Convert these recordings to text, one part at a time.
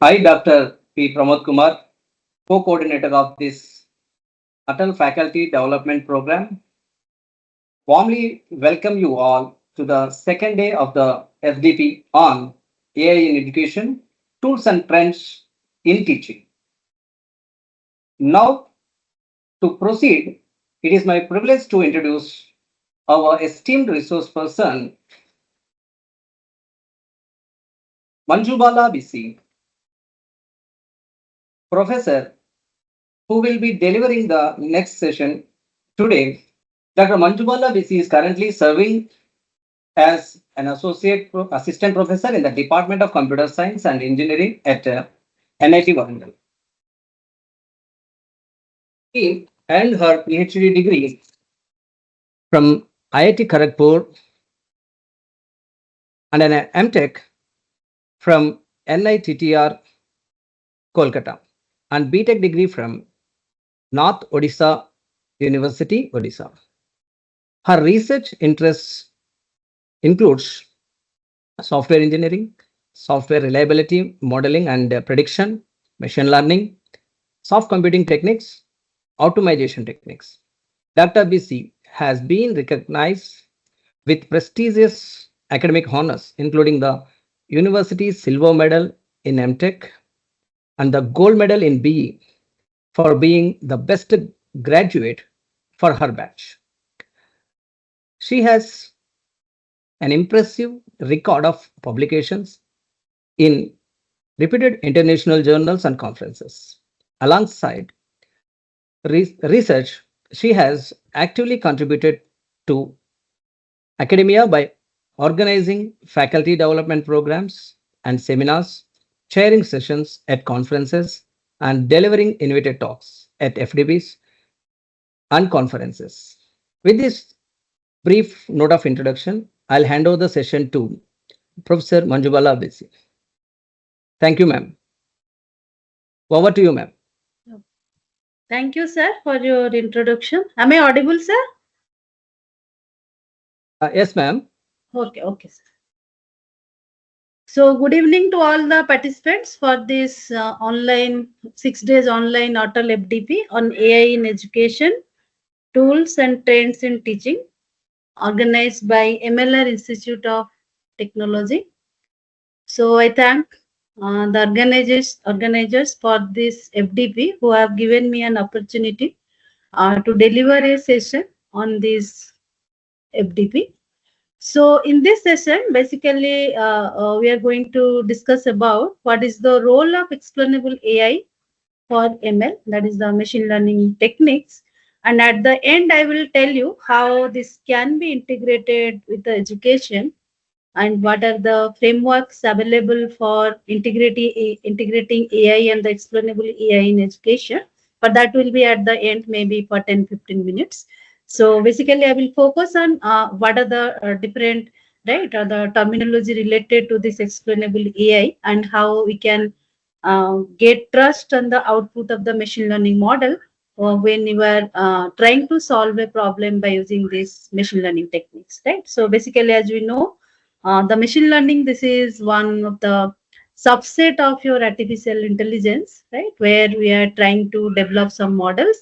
I, Dr. P. Pramod Kumar, co-coordinator of this ATAL Faculty Development Program, warmly welcome you all to the second day of the FDP on AI in Education, Tools and Trends in Teaching. Now, to proceed, it is my privilege to introduce our esteemed resource person, Manjubala Bisi, professor who will be delivering the next session today. Dr. Manjubala Bisi is currently serving as an assistant professor in the Department of Computer Science and Engineering at NITW. She earned her PhD degree from IIT Kharagpur and an MTech from NITTR Kolkata and BTech degree from North Odisha University, Odisha. Her research interests includes software engineering, software reliability modeling and prediction, machine learning, soft computing techniques, automation techniques. Dr. BC has been recognized with prestigious academic honors, including the University Silver Medal in MTech and the Gold Medal in BE for being the best graduate for her batch. She has an impressive record of publications in reputed international journals and conferences. Alongside research, she has actively contributed to academia by organizing faculty development programs and seminars, chairing sessions at conferences, and delivering invited talks at FDPs and conferences. With this brief note of introduction, I'll hand over the session to Professor Manjubala Bisi. Thank you, ma'am. Over to you, ma'am. Thank you, sir, for your introduction. Am I audible, sir? Yes, ma'am. Okay, sir. So, good evening to all the participants for this online 6 days online ATAL FDP on AI in education, tools and trends in teaching, organized by MLR Institute of Technology. So, I thank the organizers for this FDP who have given me an opportunity to deliver a session on this FDP. So in this session, basically, we are going to discuss about what is the role of explainable AI for ML, that is the machine learning techniques. And at the end, I will tell you how this can be integrated with the education and what are the frameworks available for integrating AI and the explainable AI in education. But that will be at the end, maybe for 10-15 minutes. So basically, I will focus on what are the different, right, or the terminology related to this explainable AI and how we can get trust on the output of the machine learning model when you are trying to solve a problem by using these machine learning techniques, right? So basically, as we know, the machine learning, this is one of the subset of your artificial intelligence, right? Where we are trying to develop some models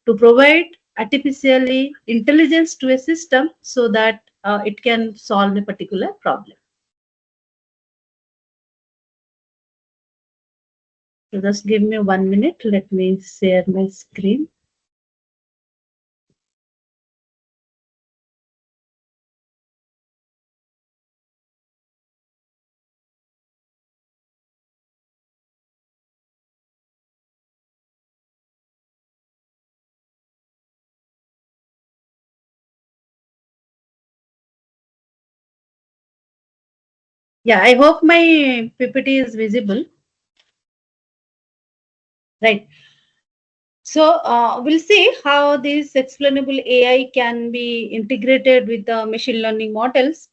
to provide artificially intelligence to a system so that it can solve a particular problem. So just give me 1 minute. Let me share my screen. Yeah, I hope my PPT is visible. Right. So we'll see how this explainable AI can be integrated with the machine learning models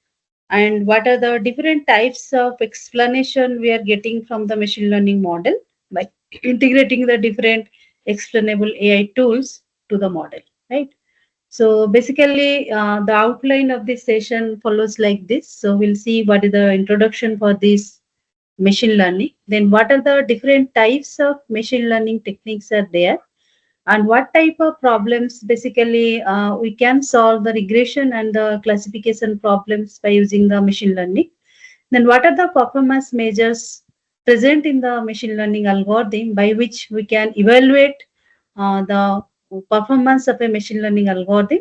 and what are the different types of explanation we are getting from the machine learning model by integrating the different explainable AI tools to the model, right? So basically, the outline of this session follows like this. So we'll see what is the introduction for this machine learning. Then what are the different types of machine learning techniques are there, and what type of problems basically we can solve the regression and the classification problems by using the machine learning. Then what are the performance measures present in the machine learning algorithm by which we can evaluate the performance of a machine learning algorithm.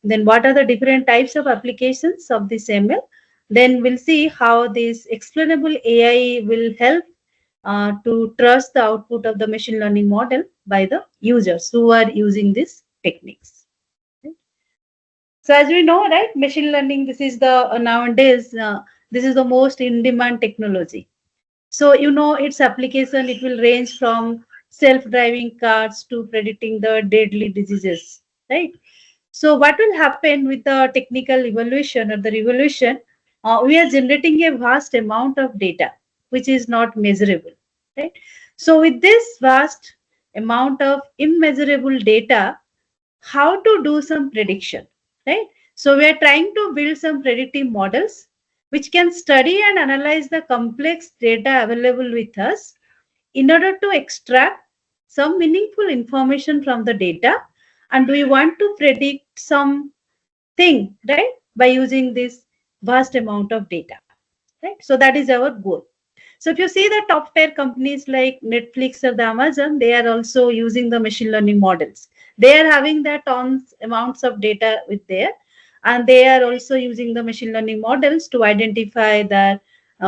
Then what are the different types of applications of this ML. Then we'll see how this explainable AI will help to trust the output of the machine learning model by the users who are using these techniques. So as we know, right, machine learning, this is the nowadays, this is the most in demand technology. So, you know, its application, it will range from self-driving cars to predicting the deadly diseases, right? So what will happen with the technical evaluation or the revolution? We are generating a vast amount of data, which is not measurable, right? So with this vast amount of immeasurable data, how to do some prediction, right? So we are trying to build some predictive models which can study and analyze the complex data available with us in order to extract some meaningful information from the data, and we want to predict some thing, right, by using this vast amount of data, right? So that is our goal. So if you see the top tier companies like Netflix or the Amazon, they are also using the machine learning models. They are having the tons amounts of data with there, and they are also using the machine learning models to identify the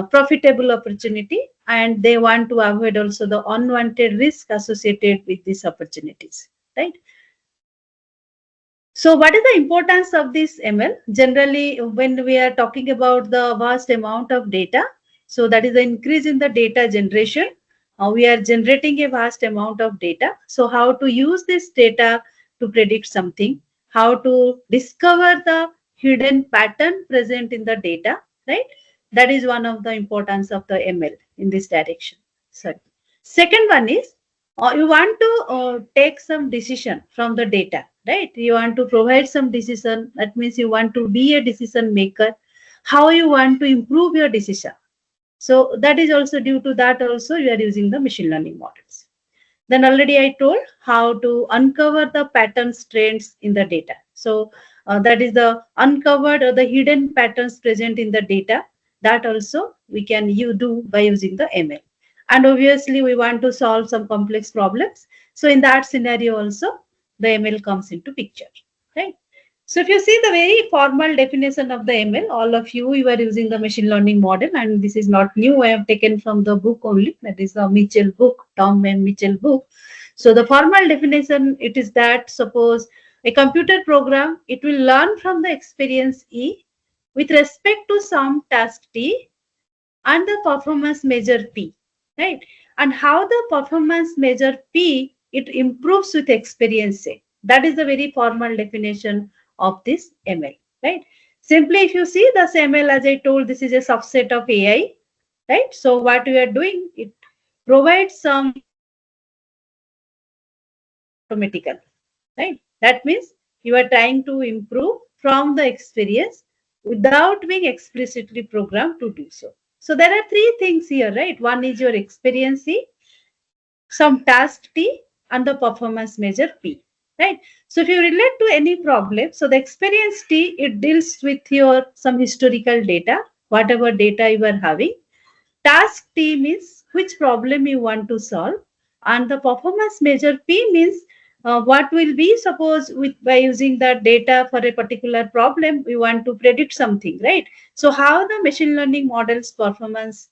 profitable opportunity, and they want to avoid also the unwanted risk associated with these opportunities, right? So what is the importance of this ML? Generally, when we are talking about the vast amount of data, so that is the increase in the data generation. We are generating a vast amount of data. So how to use this data to predict something, how to discover the hidden pattern present in the data, right? That is one of the importance of the ML in this direction. Sorry. Second one is you want to take some decision from the data, right? You want to provide some decision. That means you want to be a decision maker. How you want to improve your decision. So that is also due to that also you are using the machine learning models. Then already I told how to uncover the patterns trends in the data. So that is the uncovered or the hidden patterns present in the data. That also we can do by using the ML. And obviously we want to solve some complex problems. So in that scenario also the ML comes into picture, right? So if you see the very formal definition of the ML, all of you are using the machine learning model, and this is not new. I have taken from the book only. That is the Mitchell book, Tom and Mitchell book. So the formal definition, it is that suppose a computer program, it will learn from the experience E with respect to some task T and the performance measure P, right? And how the performance measure P, it improves with experience A. That is the very formal definition of this ML, right? Simply, if you see this ML, as I told, this is a subset of AI, right? So what we are doing, it provides some automatically, right? That means you are trying to improve from the experience without being explicitly programmed to do so. So there are three things here, right? One is your experience C, some task T, and the performance measure P, right? So if you relate to any problem, so the experience T, it deals with your some historical data, whatever data you are having. Task T means which problem you want to solve, and the performance measure P means what will be, suppose with by using that data for a particular problem we want to predict something, right? So how the machine learning models performance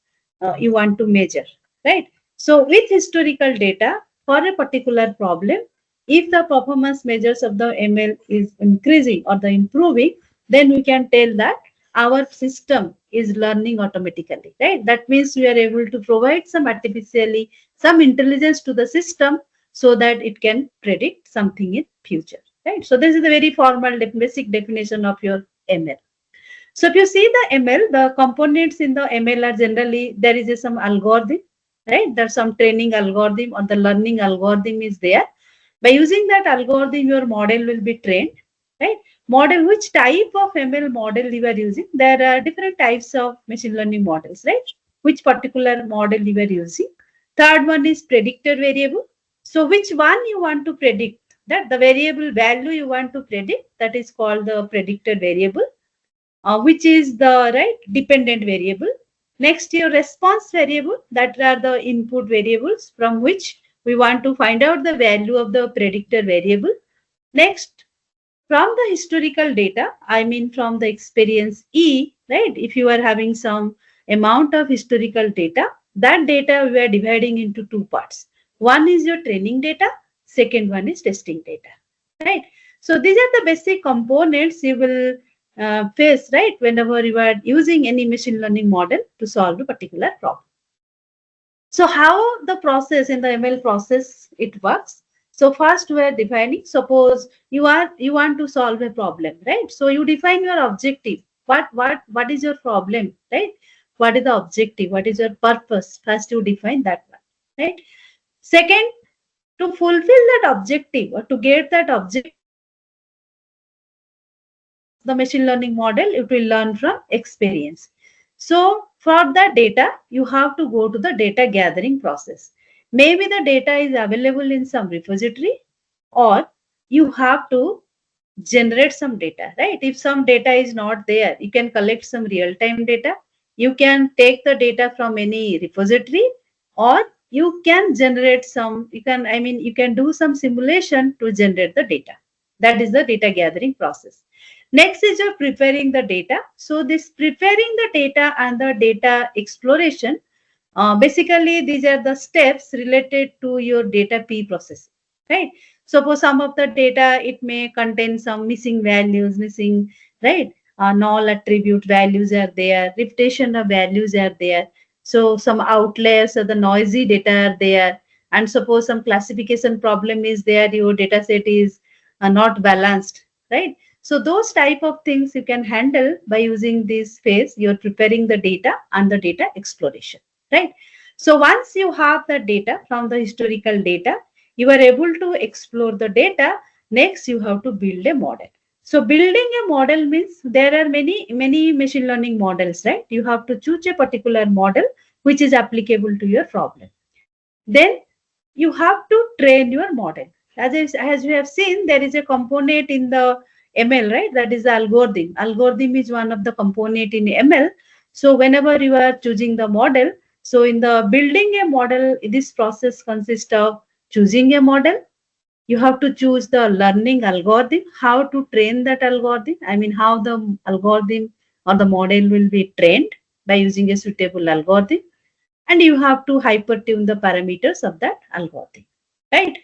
you want to measure, right? So with historical data for a particular problem, if the performance measures of the ML is increasing or the improving, then we can tell that our system is learning automatically, right? That means we are able to provide some artificially some intelligence to the system so that it can predict something in future, right? So this is the very formal basic definition of your ML. So if you see the ML, the components in the ML are generally there is some algorithm, right? There's some training algorithm or the learning algorithm is there. By using that algorithm, your model will be trained, right? Model, which type of ML model you are using? There are different types of machine learning models, right? which particular model you are using. Third one is predictor variable. So which one you want to predict, that the variable value you want to predict, that is called the predictor variable, which is the right dependent variable. Next, your response variable, that are the input variables from which we want to find out the value of the predictor variable. Next, from the historical data, I mean from the experience E, right? If you are having some amount of historical data, that data we are dividing into two parts. One is your training data, second one is testing data, right? So these are the basic components you will face, right, whenever you are using any machine learning model to solve a particular problem. So how the process in the ML process it works? So first we are defining, suppose you want to solve a problem, right? So you define your objective. What is your problem, right? What is the objective? What is your purpose? First you define that one, right? Second, to fulfill that objective or to get that objective, the machine learning model, it will learn from experience. So for that data, you have to go to the data gathering process. Maybe the data is available in some repository, or you have to generate some data, right? If some data is not there, you can collect some real-time data. You can take the data from any repository, or you can generate some, you can do some simulation to generate the data. That is the data gathering process. Next is your preparing the data. So this preparing the data and the data exploration, basically these are the steps related to your data P process, right? Suppose some of the data, it may contain some missing values, right? Null attribute values are there, repetition of values are there. So some outliers or the noisy data are there. And suppose some classification problem is there, your data set is not balanced, right? So those type of things you can handle by using this phase. You're preparing the data and the data exploration, right? So once you have the data from the historical data, you are able to explore the data. Next, you have to build a model. So building a model means there are many machine learning models, right? You have to choose a particular model which is applicable to your problem. Then you have to train your model. As we have seen, there is a component in the ML, right? That is the algorithm. Algorithm is one of the component in ML. So whenever you are choosing the model, so in the building a model, this process consists of choosing a model. You have to choose the learning algorithm, how to train that algorithm. How the algorithm or the model will be trained by using a suitable algorithm. And you have to hypertune the parameters of that algorithm, right?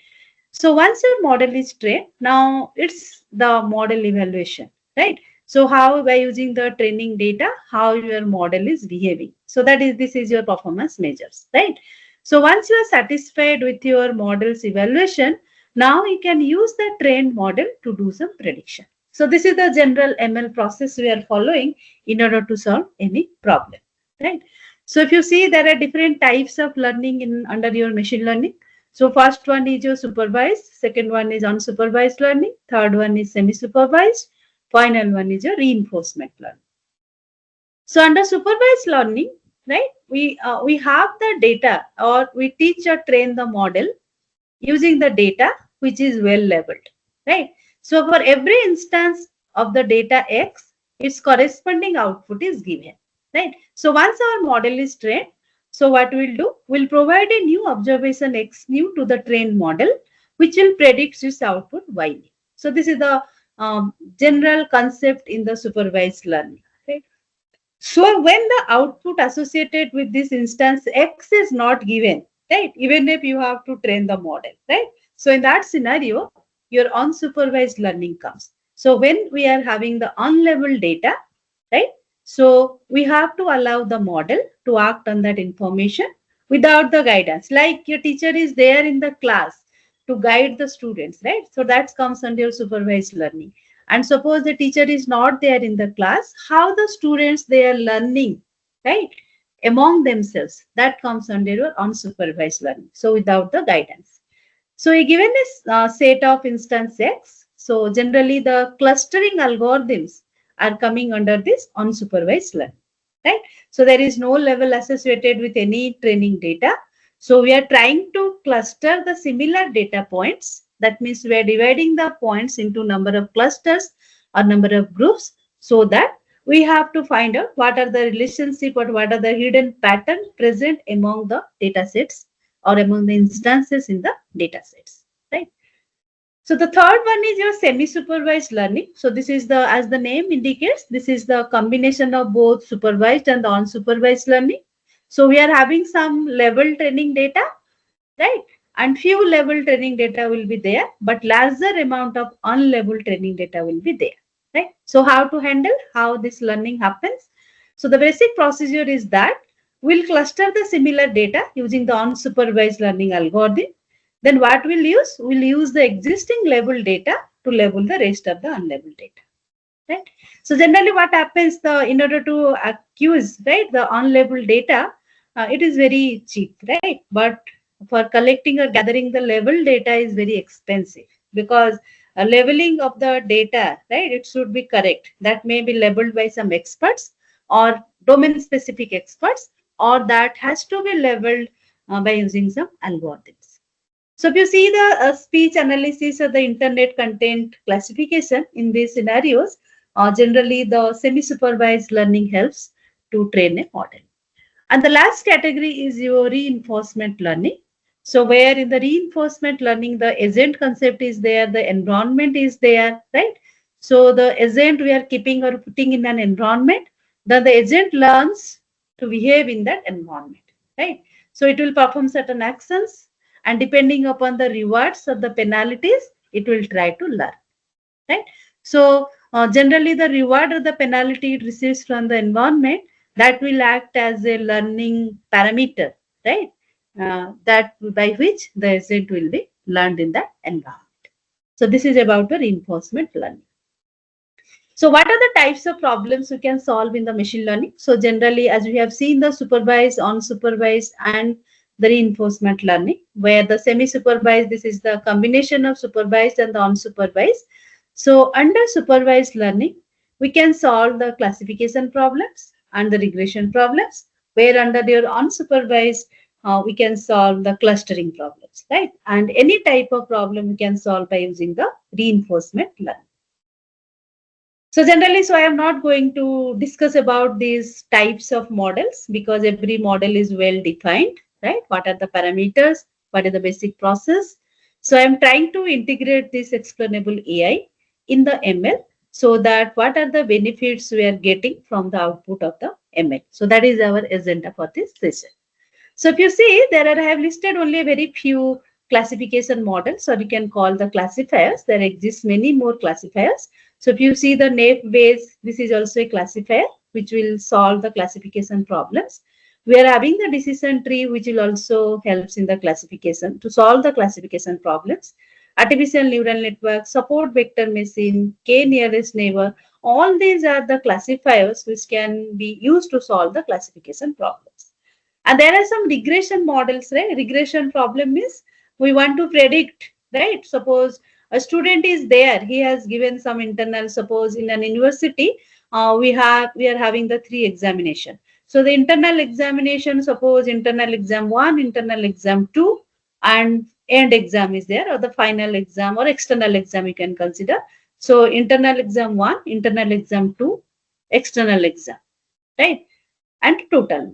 So once your model is trained, now it's the model evaluation, right? So how, by using the training data, how your model is behaving. So this is your performance measures, right? So once you are satisfied with your model's evaluation, now you can use the trained model to do some prediction. So this is the general ML process we are following in order to solve any problem, right? So if you see, there are different types of learning in under your machine learning. So first one is your supervised, second one is unsupervised learning, third one is semi-supervised, final one is your reinforcement learning. So under supervised learning, right, we have the data, or we teach or train the model using the data which is well labeled, right? So for every instance of the data X, its corresponding output is given, right? So once our model is trained, so what we'll do, we'll provide a new observation X new to the trained model, which will predict its output Y new. So this is the general concept in the supervised learning, right? So when the output associated with this instance X is not given, right, even if you have to train the model, right? So in that scenario, your unsupervised learning comes. So when we are having the unlabeled data, right, so we have to allow the model to act on that information without the guidance. Like your teacher is there in the class to guide the students, right? So that comes under supervised learning. And suppose the teacher is not there in the class, how the students they are learning, right, among themselves, that comes under your unsupervised learning. So without the guidance. So given this set of instance X, so generally the clustering algorithms are coming under this unsupervised learning. right? So there is no level associated with any training data. So we are trying to cluster the similar data points. That means we are dividing the points into number of clusters or number of groups, so that we have to find out what are the relationship or what are the hidden pattern present among the data sets or among the instances in the data sets, right? So the third one is your semi-supervised learning. So this is the, as the name indicates, this is the combination of both supervised and the unsupervised learning. So we are having some level training data, right? And few level training data will be there, but larger amount of unlevel training data will be there, right? So how to handle, how this learning happens? So the basic procedure is that we'll cluster the similar data using the unsupervised learning algorithm. Then what we'll use? We'll use the existing level data to level the rest of the unlabeled data. Right. So generally, what happens? In order to accuse, right, the unlabeled data, it is very cheap, right? But for collecting or gathering the level data is very expensive, because leveling of the data, right, it should be correct. That may be labeled by some experts or domain specific experts, or that has to be leveled by using some algorithms. So if you see the speech analysis or the internet content classification in these scenarios, generally the semi-supervised learning helps to train a model. And the last category is your reinforcement learning. So where in the reinforcement learning, the agent concept is there, the environment is there, right? So the agent we are keeping or putting in an environment, then the agent learns to behave in that environment, right? So it will perform certain actions, and depending upon the rewards or the penalties, it will try to learn, right? So generally the reward or the penalty it receives from the environment, that will act as a learning parameter, right? That by which the agent will be learned in that environment. So this is about the reinforcement learning. So what are the types of problems you can solve in the machine learning? So generally, as we have seen, the supervised, unsupervised, and the reinforcement learning, where the semi-supervised, this is the combination of supervised and the unsupervised. So under supervised learning, we can solve the classification problems and the regression problems, where under your unsupervised, we can solve the clustering problems, right? And any type of problem we can solve by using the reinforcement learning. So generally, so I am not going to discuss about these types of models, because every model is well defined, right? What are the parameters? What is the basic process? So I am trying to integrate this explainable AI in the ML, so that what are the benefits we are getting from the output of the ML. So that is our agenda for this session. So if you see, I have listed only a very few classification models, or you can call the classifiers. There exist many more classifiers. So if you see the NAEP base, this is also a classifier which will solve the classification problems. We are having the decision tree, which will also helps in the classification to solve the classification problems. Artificial neural network, support vector machine, k nearest neighbor, all these are the classifiers which can be used to solve the classification problems. And there are some regression models, right? Regression problem is we want to predict, right? Suppose a student is there, he has given some internal, suppose in an university, we are having the 3 examination. So the internal examination, suppose internal exam 1, internal exam 2, and end exam is there, or the final exam or external exam you can consider. So internal exam 1, internal exam 2, external exam, right? And total.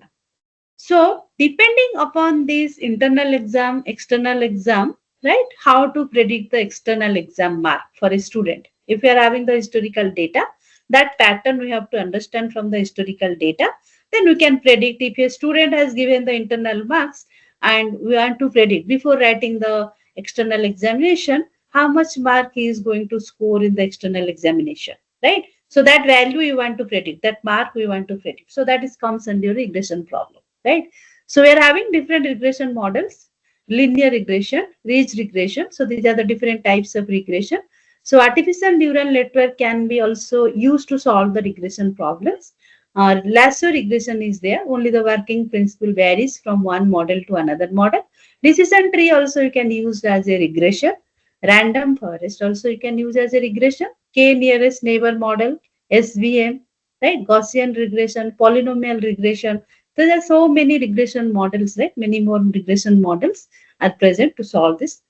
So depending upon this internal exam, external exam, right, how to predict the external exam mark for a student. If we are having the historical data, that pattern we have to understand from the historical data, then we can predict if a student has given the internal marks and we want to predict before writing the external examination, how much mark he is going to score in the external examination, right? So that value you want to predict, that mark we want to predict. So that is comes under regression problem, right? So we are having different regression models, linear regression, ridge regression. So these are the different types of regression. So artificial neural network can be also used to solve the regression problems. Lasso regression is there, only the working principle varies from one model to another model. Decision tree also you can use as a regression. Random forest also you can use as a regression. K nearest neighbor model, SVM, right? Gaussian regression, polynomial regression. There are so many regression models, right? Many more regression models are present to solve this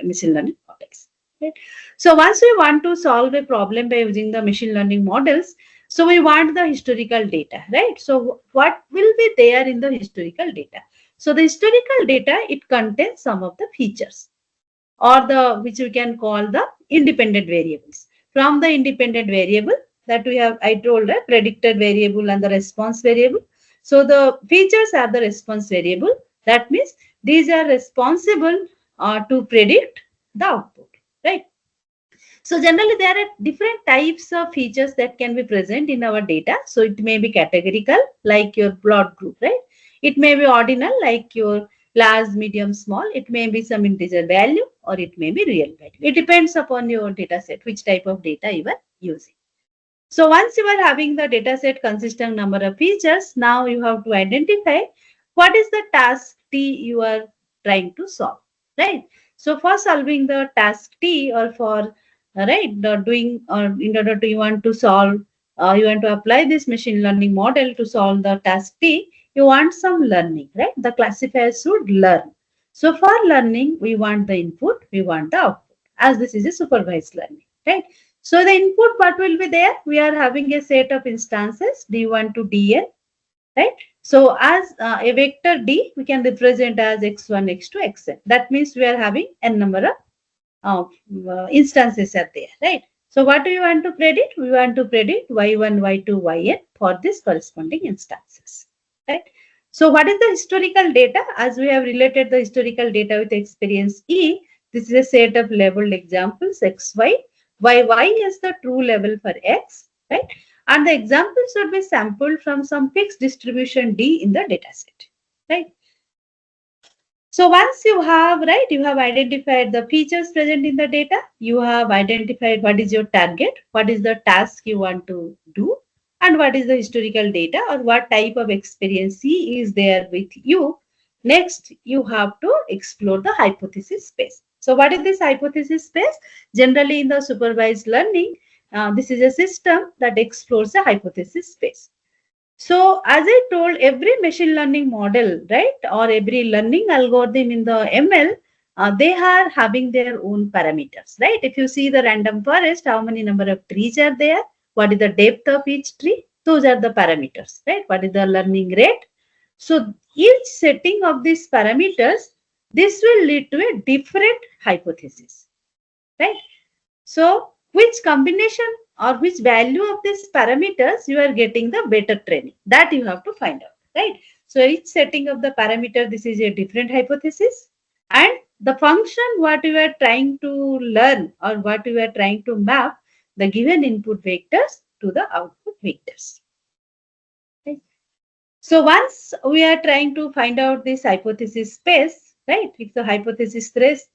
machine learning models. Right? So once we want to solve a problem by using the machine learning models, so we want the historical data, right? So what will be there in the historical data? So the historical data, it contains some of the features or the which we can call the independent variables. From the independent variable that we have, I told a predictor variable and the response variable. So the features are the response variable. That means these are responsible to predict the output, right? So generally there are different types of features that can be present in our data. So it may be categorical like your blood group, right? It may be ordinal like your large, medium, small. It may be some integer value or it may be real value. It depends upon your data set, which type of data you are using. So once you are having the data set consisting number of features, now you have to identify what is the task T you are trying to solve, right? So for solving the task T or for the doing or in order to you want to solve, you want to apply this machine learning model to solve the task T, you want some learning, right? The classifier should learn. So for learning, we want the input, we want the output, as this is a supervised learning, right? So the input part will be there. We are having a set of instances D1 to Dn, right? So as a vector D, we can represent as x1, x2, xn. That means we are having n number of instances are there, right? So what do you want to predict? We want to predict y1, y2, yn for this corresponding instances, right? So what is the historical data? As we have related the historical data with experience E, this is a set of labeled examples x, y. Y is the true level for x, right? And the examples should be sampled from some fixed distribution D in the data set, right? So once you have, right, you have identified the features present in the data, you have identified what is your target, what is the task you want to do, and what is the historical data or what type of experience C is there with you. Next, you have to explore the hypothesis space. So what is this hypothesis space? Generally in the supervised learning, this is a system that explores the hypothesis space. So as I told, every machine learning model, right, or every learning algorithm in the ML, they are having their own parameters, right? If you see the random forest, how many number of trees are there? What is the depth of each tree? Those are the parameters, right? What is the learning rate? So each setting of these parameters, this will lead to a different hypothesis, right? So which combination or which value of these parameters you are getting the better training, that you have to find out, right? So each setting of the parameter, this is a different hypothesis, and the function what you are trying to learn or what you are trying to map the given input vectors to the output vectors. Okay. So once we are trying to find out this hypothesis space, right? If the hypothesis space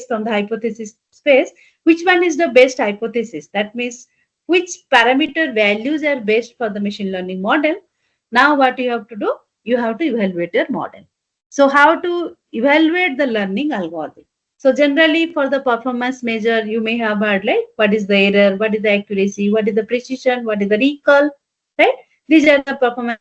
from the hypothesis space, which one is the best hypothesis? That means which parameter values are best for the machine learning model. Now what you have to do? You have to evaluate your model. So how to evaluate the learning algorithm? So generally for the performance measure, you may have heard like what is the error, what is the accuracy, what is the precision, what is the recall, right? These are the performance.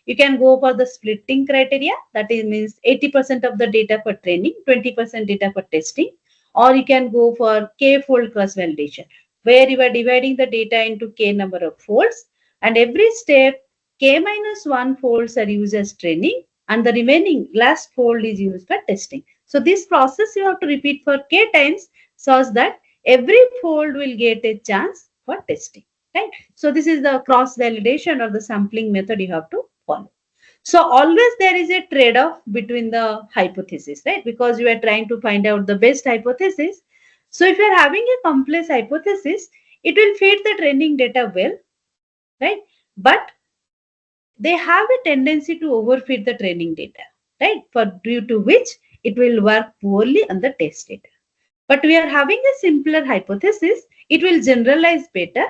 You can go for the splitting criteria, that is means 80% of the data for training, 20% data for testing, or you can go for k-fold cross validation, where you are dividing the data into k number of folds, and every step k minus 1 folds are used as training, and the remaining last fold is used for testing. So this process you have to repeat for k times, so that every fold will get a chance for testing. Right? So this is the cross validation or the sampling method you have to follow. So always there is a trade-off between the hypothesis, right? Because you are trying to find out the best hypothesis. So if you are having a complex hypothesis, it will feed the training data well, right? But they have a tendency to overfeed the training data, right? For due to which it will work poorly on the test data. But we are having a simpler hypothesis, it will generalize better,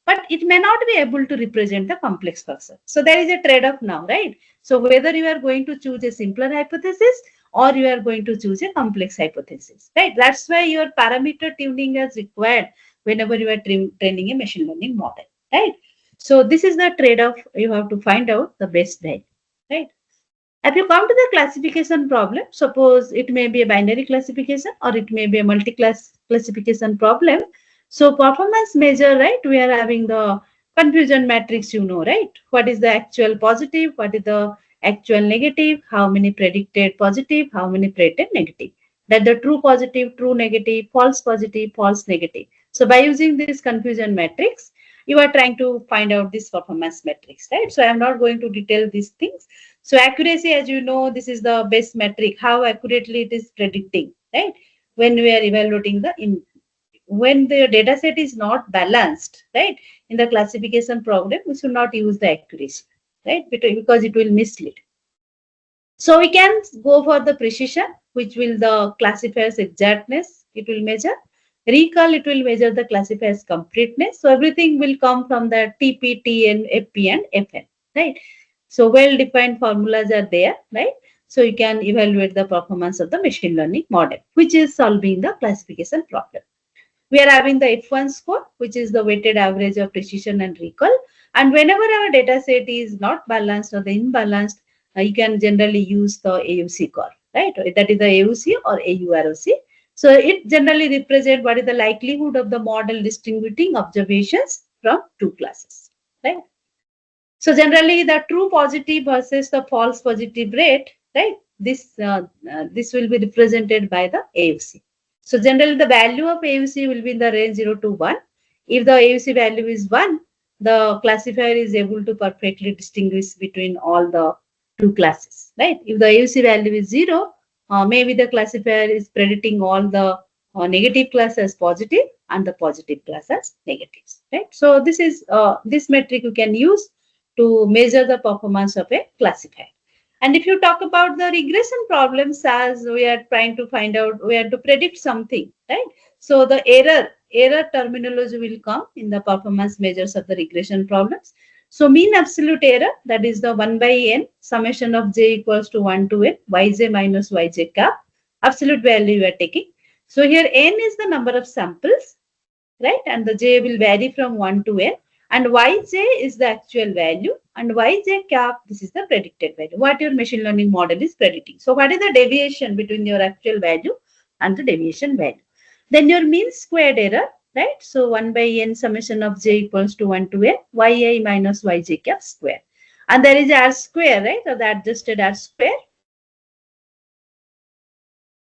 but it may not be able to represent the complex person. So there is a trade-off now, right? So whether you are going to choose a simpler hypothesis or you are going to choose a complex hypothesis, right? That's why your parameter tuning is required whenever you are training a machine learning model, right? So this is the trade-off. You have to find out the best value, right? If you come to the classification problem, suppose it may be a binary classification or it may be a multi-class classification problem. So performance measure, right? We are having the confusion matrix, right? What is the actual positive? What is the actual negative? How many predicted positive? How many predicted negative? That the true positive, true negative, false negative. So by using this confusion matrix, you are trying to find out this performance matrix, right? So I am not going to detail these things. So accuracy, as you know, this is the best metric, how accurately it is predicting, right? When we are evaluating when the data set is not balanced, right? In the classification problem, we should not use the accuracy, right? Because it will mislead. So we can go for the precision, which will the classifier's exactness, it will measure. Recall, it will measure the classifier's completeness. So everything will come from the TP, TN, FP, and FN, right? So well-defined formulas are there, right? So you can evaluate the performance of the machine learning model, which is solving the classification problem. We are having the F1 score, which is the weighted average of precision and recall. And whenever our data set is not balanced or the imbalanced, you can generally use the AUC score, right? That is the AUC or AUROC. So it generally represents what is the likelihood of the model distinguishing observations from two classes, right? So generally, the true positive versus the false positive rate, right? This will be represented by the AUC. So generally, the value of AUC will be in the range 0 to 1. If the AUC value is 1, the classifier is able to perfectly distinguish between all the two classes, right? If the AUC value is 0, maybe the classifier is predicting all the negative class as positive and the positive class as negatives, right? So this is this metric you can use to measure the performance of a classifier. And if you talk about the regression problems, as we are trying to find out, we have to predict something, right? So the error terminology will come in the performance measures of the regression problems. So mean absolute error, that is the 1 by n, summation of j equals to 1 to n, yj minus yj cap, absolute value you are taking. So here n is the number of samples, right? And the j will vary from 1 to n. And yj is the actual value, and yj cap, this is the predicted value, what your machine learning model is predicting. So what is the deviation between your actual value and the deviation value? Then your mean squared error, right? So 1 by n summation of j equals to 1 to n, yi minus yj cap square. And there is r square, right? So the adjusted r square.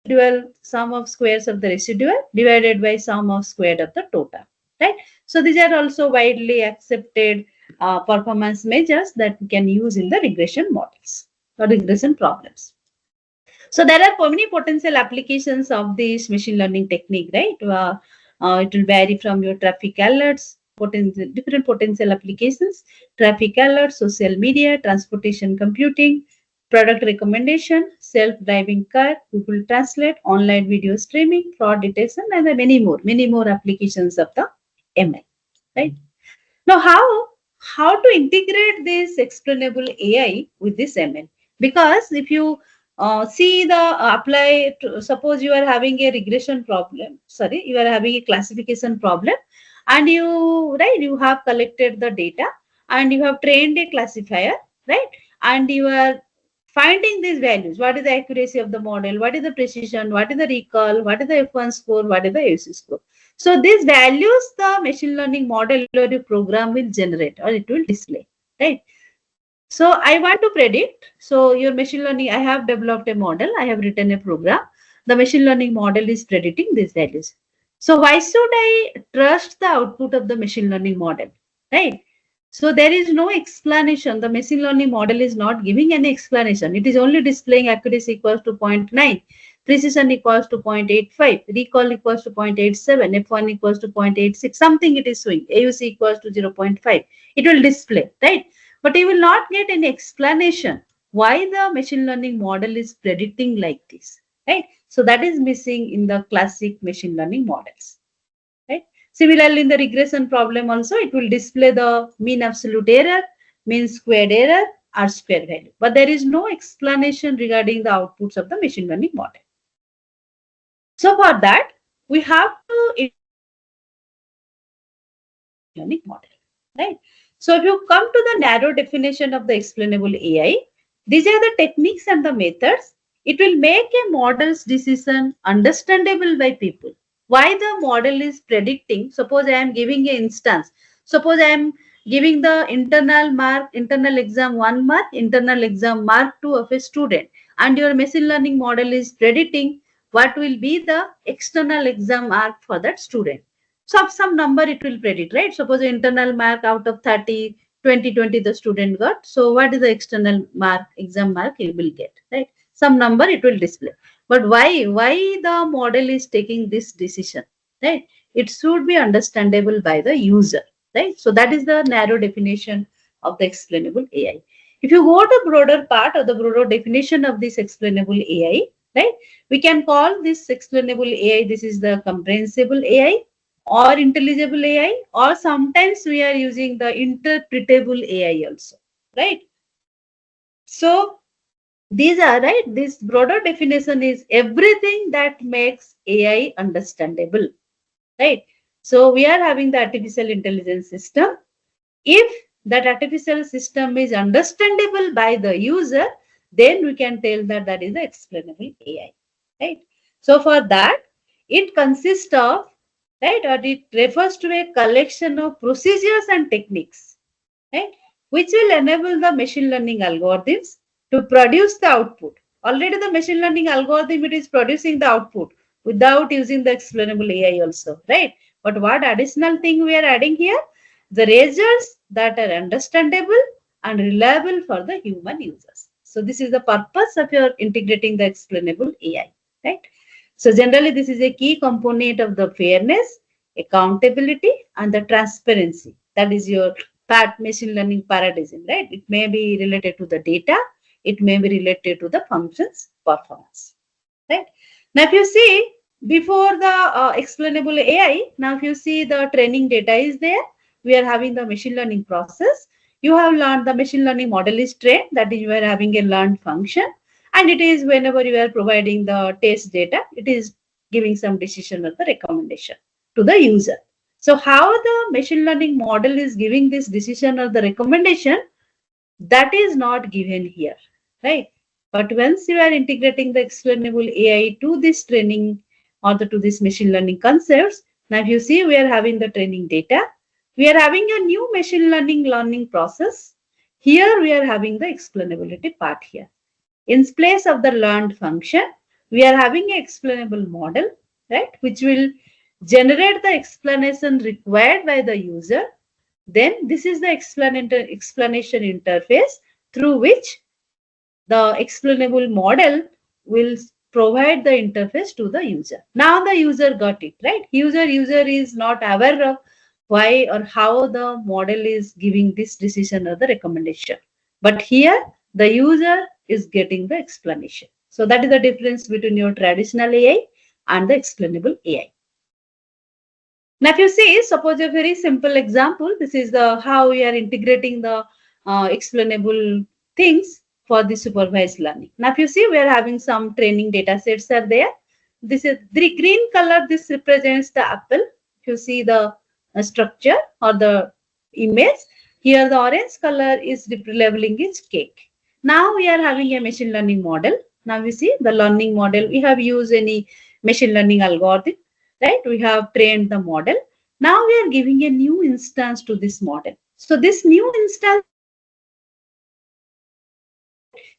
Residual sum of squares of the residual divided by sum of squared of the total, right? So these are also widely accepted performance measures that we can use in the regression models or regression problems. So there are many potential applications of this machine learning technique, right? It will vary from your traffic alerts, different potential applications, traffic alerts, social media, transportation computing, product recommendation, self-driving car, Google Translate, online video streaming, fraud detection, and many more applications of the ML, right? Now, how to integrate this explainable AI with this ML? Because if you see the apply, suppose you are having a regression problem, sorry, you are having a classification problem, and you have collected the data and you have trained a classifier, right? And you are finding these values. What is the accuracy of the model? What is the precision? What is the recall? What is the F1 score? What is the AUC score? So these values the machine learning model or the program will generate or it will display, right? So I want to predict. So your machine learning, I have developed a model. I have written a program. The machine learning model is predicting these values. So why should I trust the output of the machine learning model, right? So there is no explanation. The machine learning model is not giving any explanation. It is only displaying accuracy equals to 0.9, precision equals to 0.85, recall equals to 0.87, F1 equals to 0.86, something it is showing, AUC equals to 0.5. It will display, right? But you will not get any explanation why the machine learning model is predicting like this, right? So that is missing in the classic machine learning models, right? Similarly, in the regression problem also, it will display the mean absolute error, mean squared error, R square value. But there is no explanation regarding the outputs of the machine learning model. So for that, we have to learning model, right? So if you come to the narrow definition of the explainable AI, these are the techniques and the methods. It will make a model's decision understandable by people. Why the model is predicting, suppose I am giving an instance, suppose I am giving the internal mark, internal exam 1 mark, internal exam mark 2 of a student, and your machine learning model is predicting what will be the external exam mark for that student. So some number it will predict, right? Suppose internal mark out of 30, 20 the student got. So what is the external mark, exam mark he will get, right? Some number it will display. But why the model is taking this decision, right? It should be understandable by the user, right? So that is the narrow definition of the explainable AI. If you go to broader part or the broader definition of this explainable AI, right? We can call this explainable AI, this is the comprehensible AI or intelligible AI, or sometimes we are using the interpretable AI also, right? So these are, right, this broader definition is everything that makes AI understandable, right? So we are having the artificial intelligence system. If that artificial system is understandable by the user, then we can tell that that is the explainable AI, right? So for that, it consists of, right, or it refers to a collection of procedures and techniques, right, which will enable the machine learning algorithms to produce the output. Already the machine learning algorithm, it is producing the output without using the explainable AI also, right? But what additional thing we are adding here? The results that are understandable and reliable for the human users. So this is the purpose of your integrating the explainable AI, right? So generally, this is a key component of the fairness, accountability, and the transparency. That is your machine learning paradigm, right? It may be related to the data, it may be related to the functions performance, right? Now, if you see before the explainable AI, now if you see the training data is there, we are having the machine learning process. You have learned the machine learning model is trained, that is, you are having a learned function, and it is whenever you are providing the test data, it is giving some decision or the recommendation to the user. So how the machine learning model is giving this decision or the recommendation, that is not given here, right? But once you are integrating the explainable AI to this training or to this machine learning concepts, now if you see we are having the training data, we are having a new machine learning process. Here we are having the explainability part here. In place of the learned function, we are having an explainable model, right, which will generate the explanation required by the user. Then this is the explanation interface through which the explainable model will provide the interface to the user. Now the user got it, right? User is not aware of why or how the model is giving this decision or the recommendation. But here the user is getting the explanation. So that is the difference between your traditional AI and the explainable AI. Now, if you see, suppose a very simple example, this is the how we are integrating the explainable things for the supervised learning. Now, if you see, we are having some training data sets are there. This is the green color. This represents the apple. If you see the structure or the image, here the orange color is labeling is cake. Now we are having a machine learning model. Now we see the learning model. We have used any machine learning algorithm, right? We have trained the model. Now we are giving a new instance to this model. So this new instance,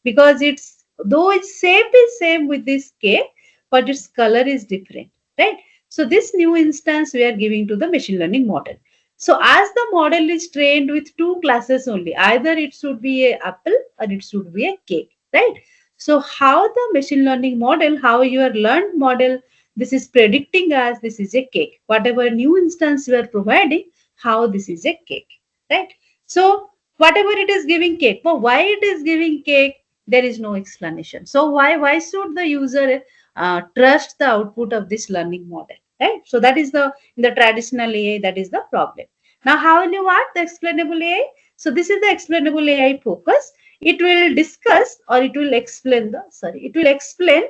because it's, though its shape is same with this cake, but its color is different, right? So this new instance we are giving to the machine learning model. So as the model is trained with two classes only, either it should be a apple or it should be a cake, right? So how the machine learning model, how your learned model, this is predicting as this is a cake. Whatever new instance you are providing, how this is a cake, right? So whatever it is giving cake, but why it is giving cake, there is no explanation. So why should the user trust the output of this learning model, right? So that is the, in the traditional AI, that is the problem. Now how will you want the explainable AI? So this is the explainable AI focus. It will discuss or it will explain the, it will explain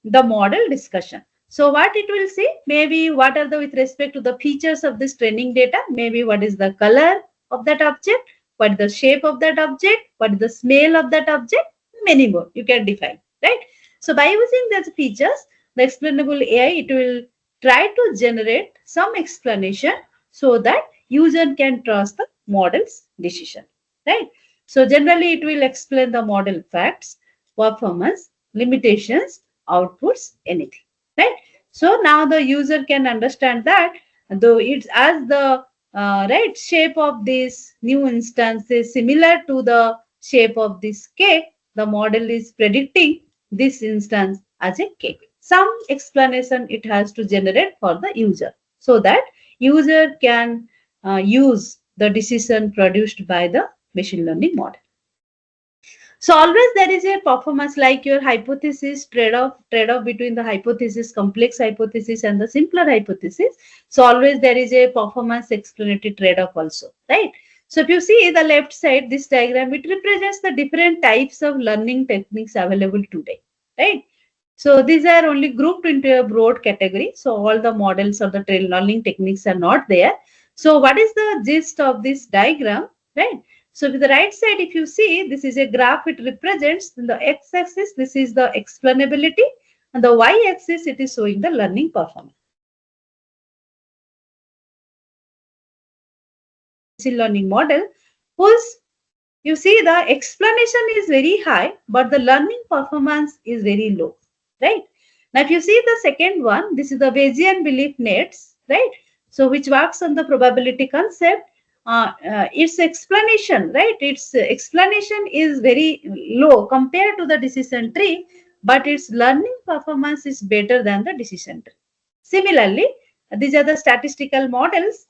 the model discussion. So what it will say, maybe what are the, with respect to the features of this training data, maybe what is the color of that object, what is the shape of that object, what is the smell of that object, many more you can define, right? So by using these features, the explainable AI, it will try to generate some explanation so that user can trust the model's decision, right? So generally it will explain the model facts, performance, limitations, outputs, anything, right? So now the user can understand that though it's as the right shape of this new instance is similar to the shape of this cake, the model is predicting this instance as a cake. Some explanation it has to generate for the user so that user can use the decision produced by the machine learning model. So always there is a performance like your hypothesis trade-off between the hypothesis, complex hypothesis and the simpler hypothesis. So always there is a performance explanatory trade-off also, right? So if you see the left side, this diagram, it represents the different types of learning techniques available today, right? So these are only grouped into a broad category. So all the models or the learning techniques are not there. So what is the gist of this diagram, right? So with the right side, if you see, this is a graph, it represents the x-axis, this is the explainability, and the y-axis, it is showing the learning performance. Machine learning model, whose you see the explanation is very high, but the learning performance is very low, right? Now, if you see the second one, this is the Bayesian belief nets, right? So, which works on the probability concept. Its explanation, right? Its explanation is very low compared to the decision tree, but its learning performance is better than the decision tree. Similarly, these are the statistical models.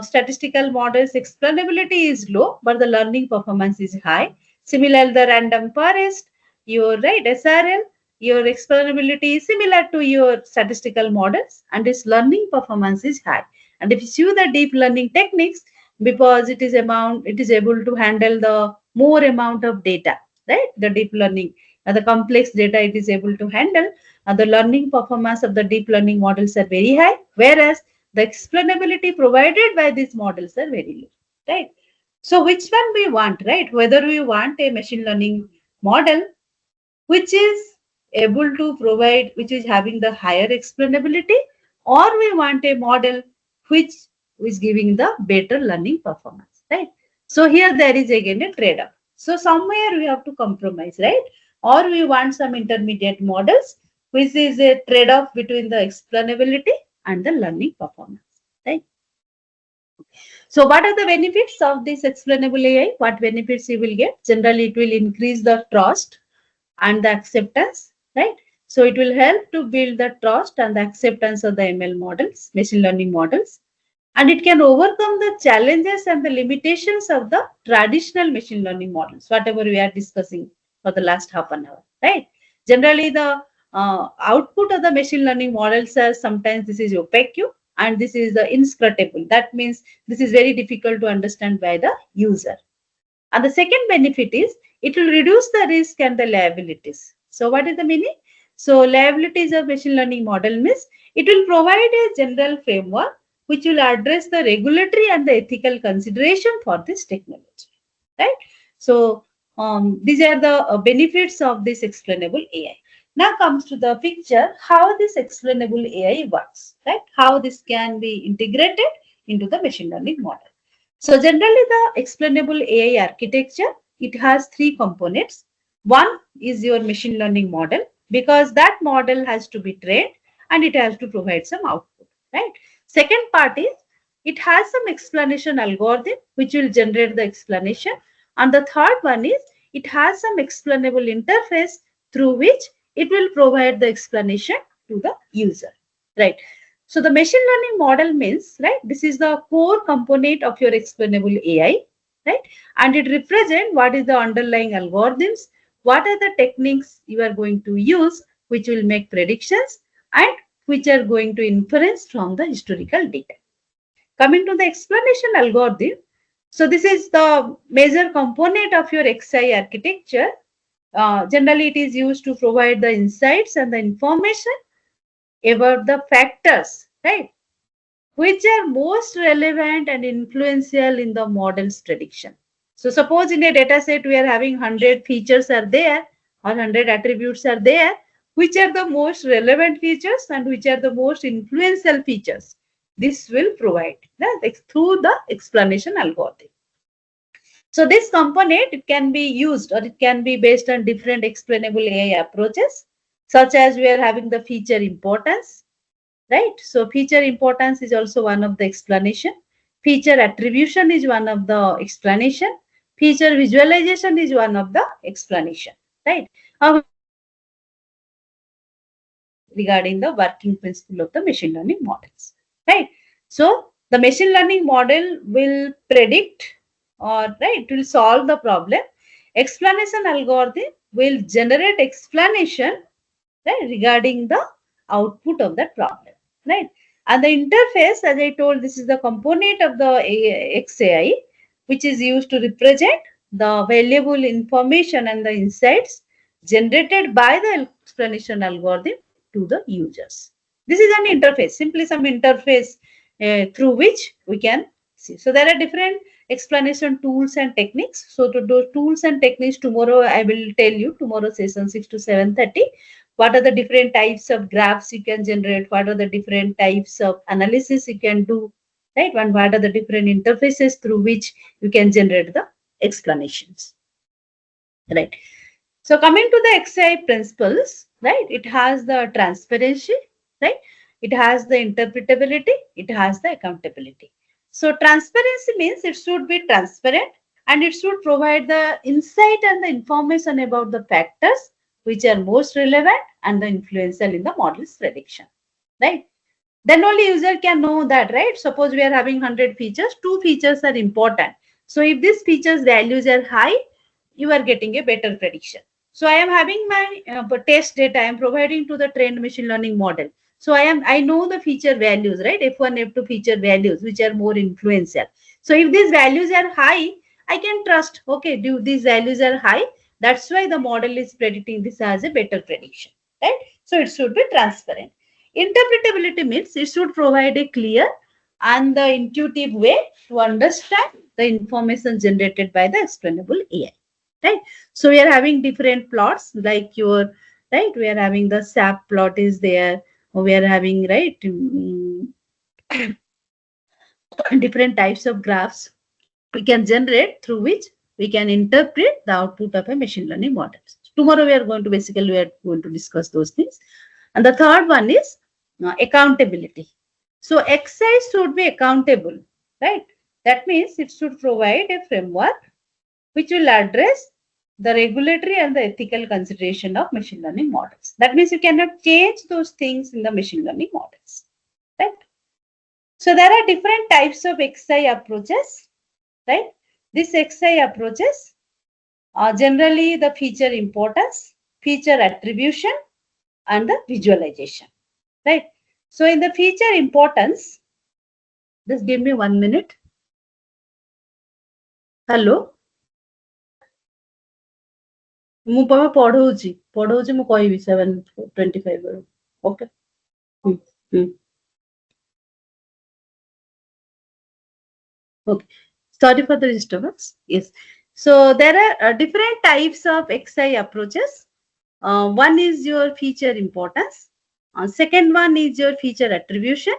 Statistical models explainability is low, but the learning performance is high. Similarly, the random forest, your right SRL, your explainability is similar to your statistical models, and its learning performance is high. And if you see the deep learning techniques, because it is able to handle the more amount of data, right? The deep learning, the complex data it is able to handle, and the learning performance of the deep learning models are very high, whereas the explainability provided by these models are very low, right? So which one we want, right? Whether we want a machine learning model which is able to provide, which is having the higher explainability, or we want a model which is giving the better learning performance, right? So here there is again a trade-off. So somewhere we have to compromise, right? Or we want some intermediate models, which is a trade-off between the explainability and the learning performance, right? So what are the benefits of this explainable AI? What benefits you will get? Generally, it will increase the trust and the acceptance, right? So it will help to build the trust and the acceptance of the ML models, machine learning models, and it can overcome the challenges and the limitations of the traditional machine learning models, whatever we are discussing for the last half an hour, right? Generally, the output of the machine learning models are sometimes this is opaque and this is the inscrutable. That means this is very difficult to understand by the user. And the second benefit is it will reduce the risk and the liabilities. So what is the meaning? So liabilities of machine learning model means it will provide a general framework which will address the regulatory and the ethical consideration for this technology, right? So these are the benefits of this explainable AI. Now comes to the picture how this explainable AI works, right? How this can be integrated into the machine learning model. So generally the explainable AI architecture, it has three components. One is your machine learning model because that model has to be trained and it has to provide some output, right? Second part is it has some explanation algorithm which will generate the explanation. And the third one is it has some explainable interface through which it will provide the explanation to the user, right? So the machine learning model means, right, this is the core component of your explainable AI, right? And it represents what is the underlying algorithms, what are the techniques you are going to use, which will make predictions and which are going to inference from the historical data. Coming to the explanation algorithm, so this is the major component of your XI architecture. Generally, it is used to provide the insights and the information about the factors, right, which are most relevant and influential in the model's prediction. So suppose in a data set we are having 100 features are there or 100 attributes are there. Which are the most relevant features and which are the most influential features? This will provide through the explanation algorithm. So this component, it can be used or it can be based on different explainable AI approaches, such as we are having the feature importance, right? So feature importance is also one of the explanation. Feature attribution is one of the explanation. Feature visualization is one of the explanation, right? Regarding the working principle of the machine learning models, right? So the machine learning model will predict or right will solve the problem. Explanation algorithm will generate explanation, right, regarding the output of that problem, right? And the interface, as I told, this is the component of the XAI, which is used to represent the valuable information and the insights generated by the explanation algorithm to the users. This is an interface, simply some interface through which we can see. So there are different explanation tools and techniques. So to do tools and techniques, tomorrow I will tell you, tomorrow session 6 to 7:30. What are the different types of graphs you can generate? What are the different types of analysis you can do? Right? And what are the different interfaces through which you can generate the explanations? Right. So coming to the XI principles, right? It has the transparency, right? It has the interpretability, it has the accountability. So transparency means it should be transparent and it should provide the insight and the information about the factors which are most relevant and the influential in the model's prediction, right? Then only user can know that, right? Suppose we are having 100 features, 2 features are important. So if these features values are high, you are getting a better prediction. So I am having my test data I am providing to the trained machine learning model. So I know the feature values, right? F1, F2 feature values, which are more influential. So if these values are high, I can trust, okay, these values are high. That's why the model is predicting this as a better prediction, right? So it should be transparent. Interpretability means it should provide a clear and the intuitive way to understand the information generated by the explainable AI. Right. So we are having different plots like your, right. We are having the SAP plot is there. We are having, right, different types of graphs we can generate through which we can interpret the output of a machine learning model. Tomorrow we are going to discuss those things. And the third one is accountability. So XI should be accountable, right? That means it should provide a framework which will address the regulatory and the ethical consideration of machine learning models. That means you cannot change those things in the machine learning models, right? So there are different types of XI approaches, right? These XI approaches are generally the feature importance, feature attribution, and the visualization, right? So in the feature importance, just give me 1 minute. Hello. ମୁଁ ପଢଉଛି ମୁଁ କହିବି 7:25 ବେଳକୁ okay okay, sorry for the disturbance. Yes, so there are different types of XI approaches. One is your feature importance, second one is your feature attribution,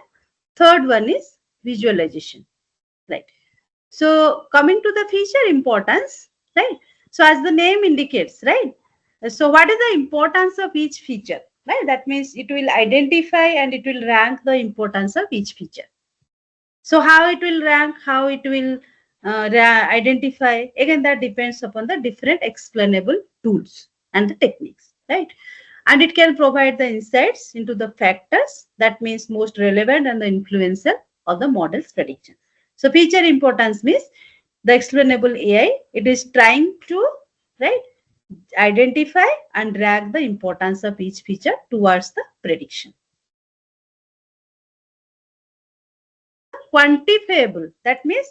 third one is visualization, right? So coming to the feature importance, right? So as the name indicates, right? So what is the importance of each feature, right? That means it will identify and it will rank the importance of each feature. So how it will rank, how it will identify, again that depends upon the different explainable tools and the techniques, right? And it can provide the insights into the factors, that means most relevant and the influential of the model's prediction. So feature importance means the explainable AI, it is trying to, right, identify and rank the importance of each feature towards the prediction. Quantifiable, that means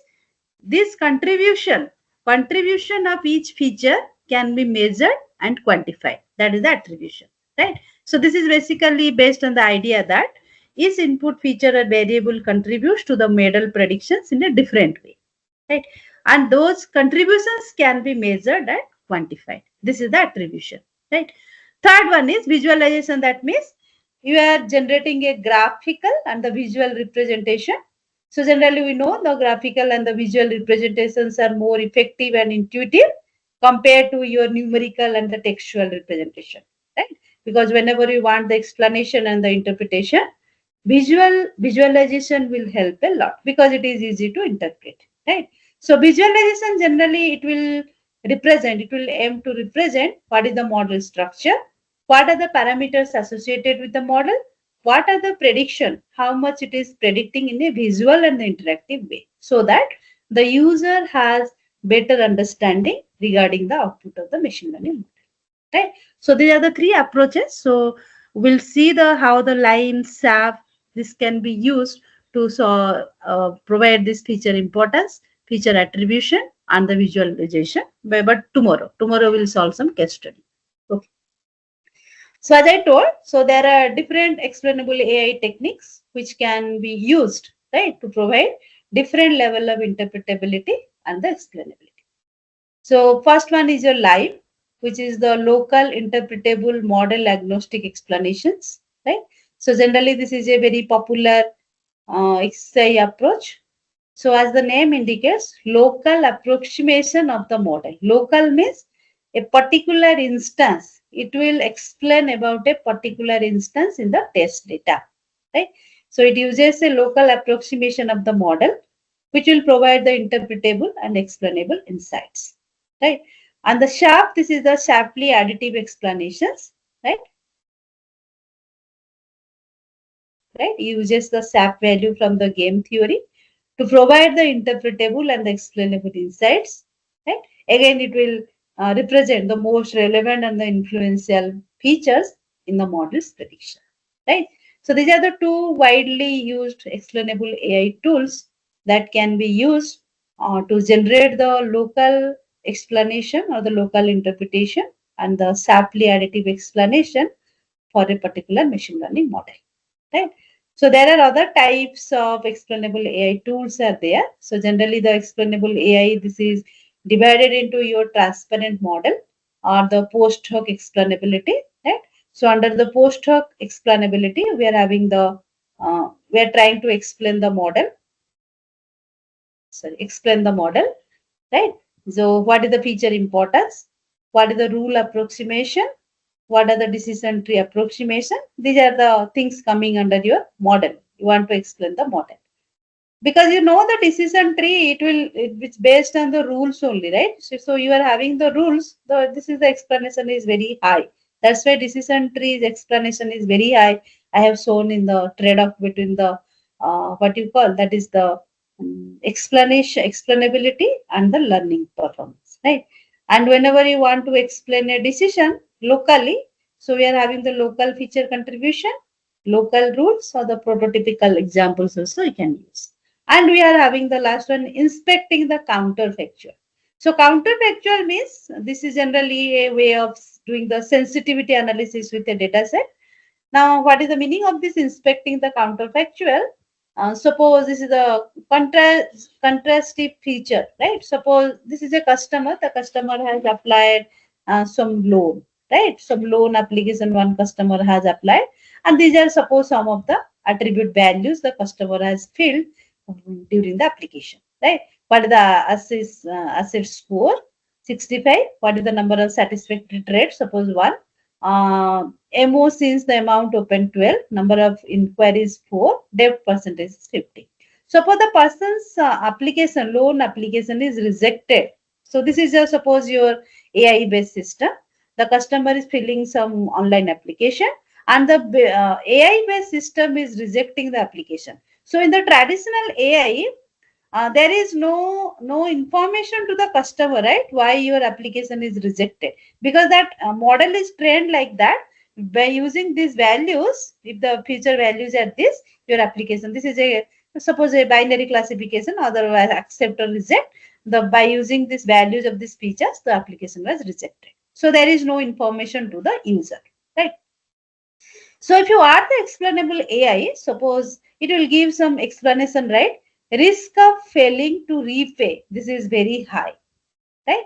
this contribution of each feature can be measured and quantified. That is the attribution, right? So this is basically based on the idea that each input feature or variable contributes to the model predictions in a different way, right? and those contributions can be measured and quantified. This is the attribution, right? Third one is visualization. That means you are generating a graphical and the visual representation. So generally we know the graphical and the visual representations are more effective and intuitive compared to your numerical and the textual representation, right? Because whenever you want the explanation and the interpretation, visualization will help a lot because it is easy to interpret, right? So visualization generally it will aim to represent what is the model structure, what are the parameters associated with the model, what are the prediction, how much it is predicting in a visual and interactive way, so that the user has better understanding regarding the output of the machine learning model, right? So these are the three approaches. So we'll see the how the line SAP this can be used to provide this feature importance, feature attribution, and the visualization. But tomorrow we'll solve some case study. Okay. So as I told, so there are different explainable AI techniques which can be used, right, to provide different level of interpretability and the explainability. So first one is your live, which is the local interpretable model agnostic explanations, right? So generally this is a very popular XI approach. So as the name indicates, local approximation of the model. Local means a particular instance. It will explain about a particular instance in the test data, right? So it uses a local approximation of the model, which will provide the interpretable and explainable insights, right? And the sharp, this is the sharply additive explanations, right? Right, uses the SAP value from the game theory to provide the interpretable and the explainable insights. Right? Again, it will represent the most relevant and the influential features in the model's prediction. Right? So these are the two widely used explainable AI tools that can be used to generate the local explanation or the local interpretation and the SAPly additive explanation for a particular machine learning model, right? So there are other types of explainable AI tools are there. So generally the explainable AI, this is divided into your transparent model or the post hoc explainability, right? So under the post hoc explainability, we are having we are trying to explain the model, right? So what is the feature importance? What is the rule approximation? What are the decision tree approximation? These are the things coming under your model. You want to explain the model. Because you know the decision tree, it's based on the rules only, right? So you are having the rules, this is the explanation is very high. That's why decision tree's explanation is very high. I have shown in the trade-off between the what you call that is the explainability and the learning performance, right? And whenever you want to explain a decision locally, so we are having the local feature contribution, local rules, or the prototypical examples also you can use. And we are having the last one, inspecting the counterfactual. So counterfactual means this is generally a way of doing the sensitivity analysis with a data set. Now, what is the meaning of this inspecting the counterfactual? Suppose this is a contrastive feature, right? Suppose this is a customer, the customer has applied some loan, right? Some loan application one customer has applied, and these are suppose some of the attribute values the customer has filled during the application, right? What is the asset score? 65. What is the number of satisfactory trades? Suppose 1. MO since the amount open 12, number of inquiries 4, debt percentage is 50. Suppose the person's loan application is rejected. So this is suppose your AI based system. The customer is filling some online application and the AI based system is rejecting the application. So in the traditional AI, there is no information to the customer, right? Why your application is rejected, because that model is trained like that. By using these values, if the future values are this, your application, this is a suppose a binary classification, otherwise accept or reject. By using these values of these features, the application was rejected. So there is no information to the user, right? So if you add the explainable AI, suppose it will give some explanation, right? risk of failing to repay, this is very high, right?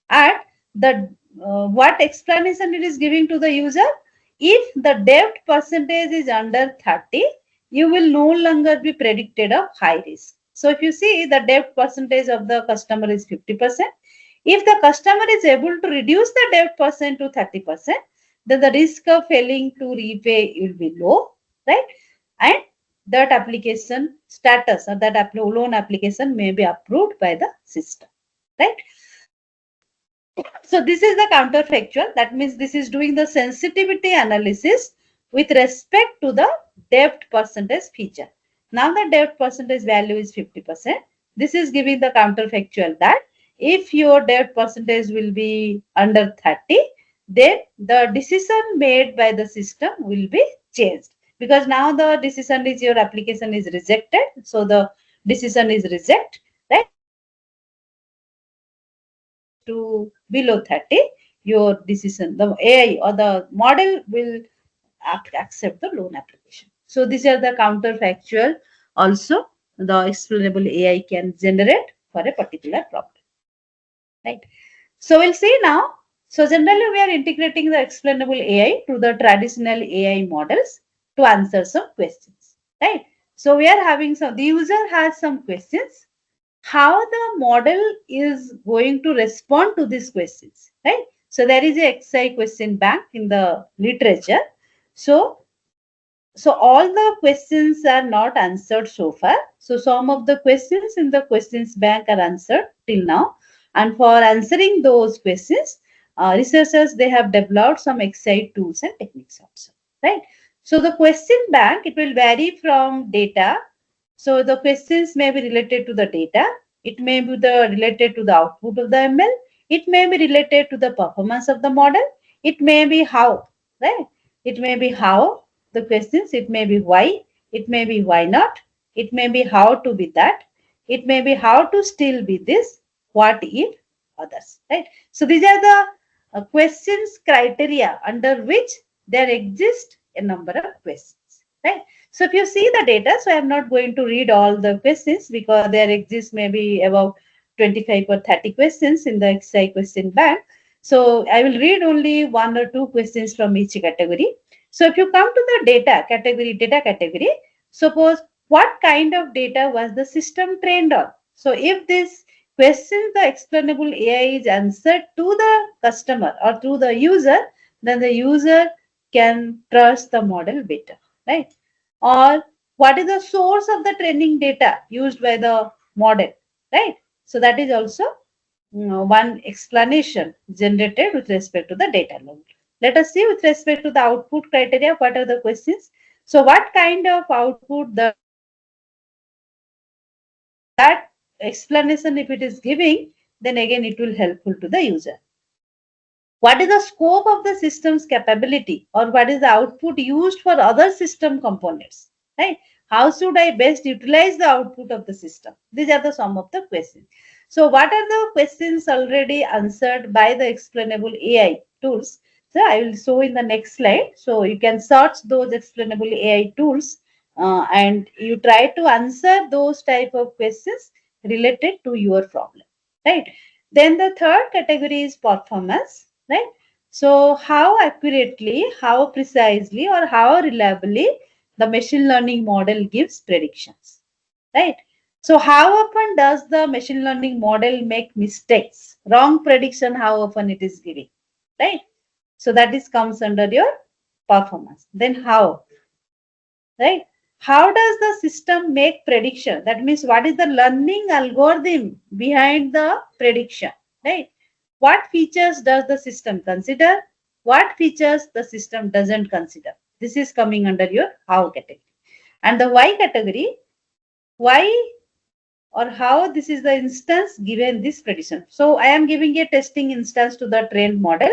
And the what explanation it is giving to the user? If the debt percentage is under 30, you will no longer be predicted of high risk. So if you see the debt percentage of the customer is 50%, if the customer is able to reduce the debt percent to 30%, then the risk of failing to repay will be low, right? And that application status or that loan application may be approved by the system, right? So this is the counterfactual. That means this is doing the sensitivity analysis with respect to the debt percentage feature. Now the debt percentage value is 50%. This is giving the counterfactual that if your debt percentage will be under 30, then the decision made by the system will be changed. Because now the decision is your application is rejected. So the decision is reject, right? To below 30, your decision, the AI or the model will accept the loan application. So these are the counterfactual also the explainable AI can generate for a particular problem, right? So we'll see now. So generally we are integrating the explainable AI to the traditional AI models to answer some questions, right? So we are having some, the user has some questions, how the model is going to respond to these questions, right? So there is a XI question bank in the literature. So all the questions are not answered so far. So some of the questions in the questions bank are answered till now. And for answering those questions, researchers, they have developed some XI tools and techniques also, right? So the question bank, it will vary from data. So the questions may be related to the data. It may be related to the output of the ML. It may be related to the performance of the model. It may be how, right? It may be how the questions, it may be why, it may be why not, it may be how to be that, it may be how to still be this, what if others, right? So these are the questions criteria under which there exist a number of questions, right? So if you see the data, so I am not going to read all the questions because there exists maybe about 25 or 30 questions in the XI question bank. So I will read only one or two questions from each category. So if you come to the data category, suppose what kind of data was the system trained on? So if this question, the explainable AI is answered to the customer or to the user, then the user can trust the model better, right? Or what is the source of the training data used by the model, right? So that is also one explanation generated with respect to the data load. Let us see with respect to the output criteria, what are the questions? So what kind of output that explanation if it is giving, then again it will helpful to the user. What is the scope of the system's capability or what is the output used for other system components, right? How should I best utilize the output of the system? These are the some of the questions. So what are the questions already answered by the explainable AI tools? So I will show in the next slide. So you can search those explainable AI tools and you try to answer those type of questions related to your problem, right? Then the third category is performance, right? So how accurately, how precisely, or how reliably the machine learning model gives predictions, right? So how often does the machine learning model make mistakes, wrong prediction, how often it is giving, right? So that is comes under your performance. Then how, right? How does the system make prediction? That means what is the learning algorithm behind the prediction, right? What features does the system consider? What features the system doesn't consider? This is coming under your how category. And the why category, why or how this is the instance given this prediction. So I am giving a testing instance to the trained model.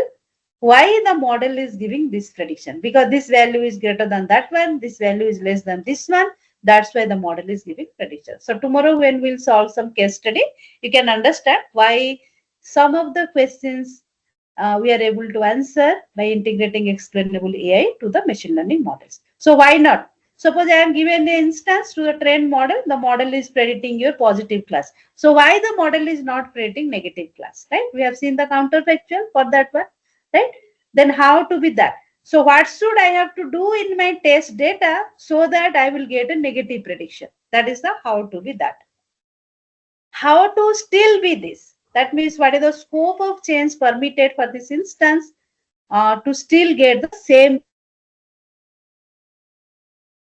Why the model is giving this prediction? Because this value is greater than that one, this value is less than this one. That's why the model is giving prediction. So tomorrow when we'll solve some case study, you can understand why some of the questions we are able to answer by integrating explainable AI to the machine learning models. So why not? Suppose I am given the instance to the trained model, the model is predicting your positive class. So why the model is not predicting negative class, right? We have seen the counterfactual for that one, right? Then how to be that? So what should I have to do in my test data so that I will get a negative prediction? That is the how to be that. How to still be this? That means what is the scope of change permitted for this instance to still get the same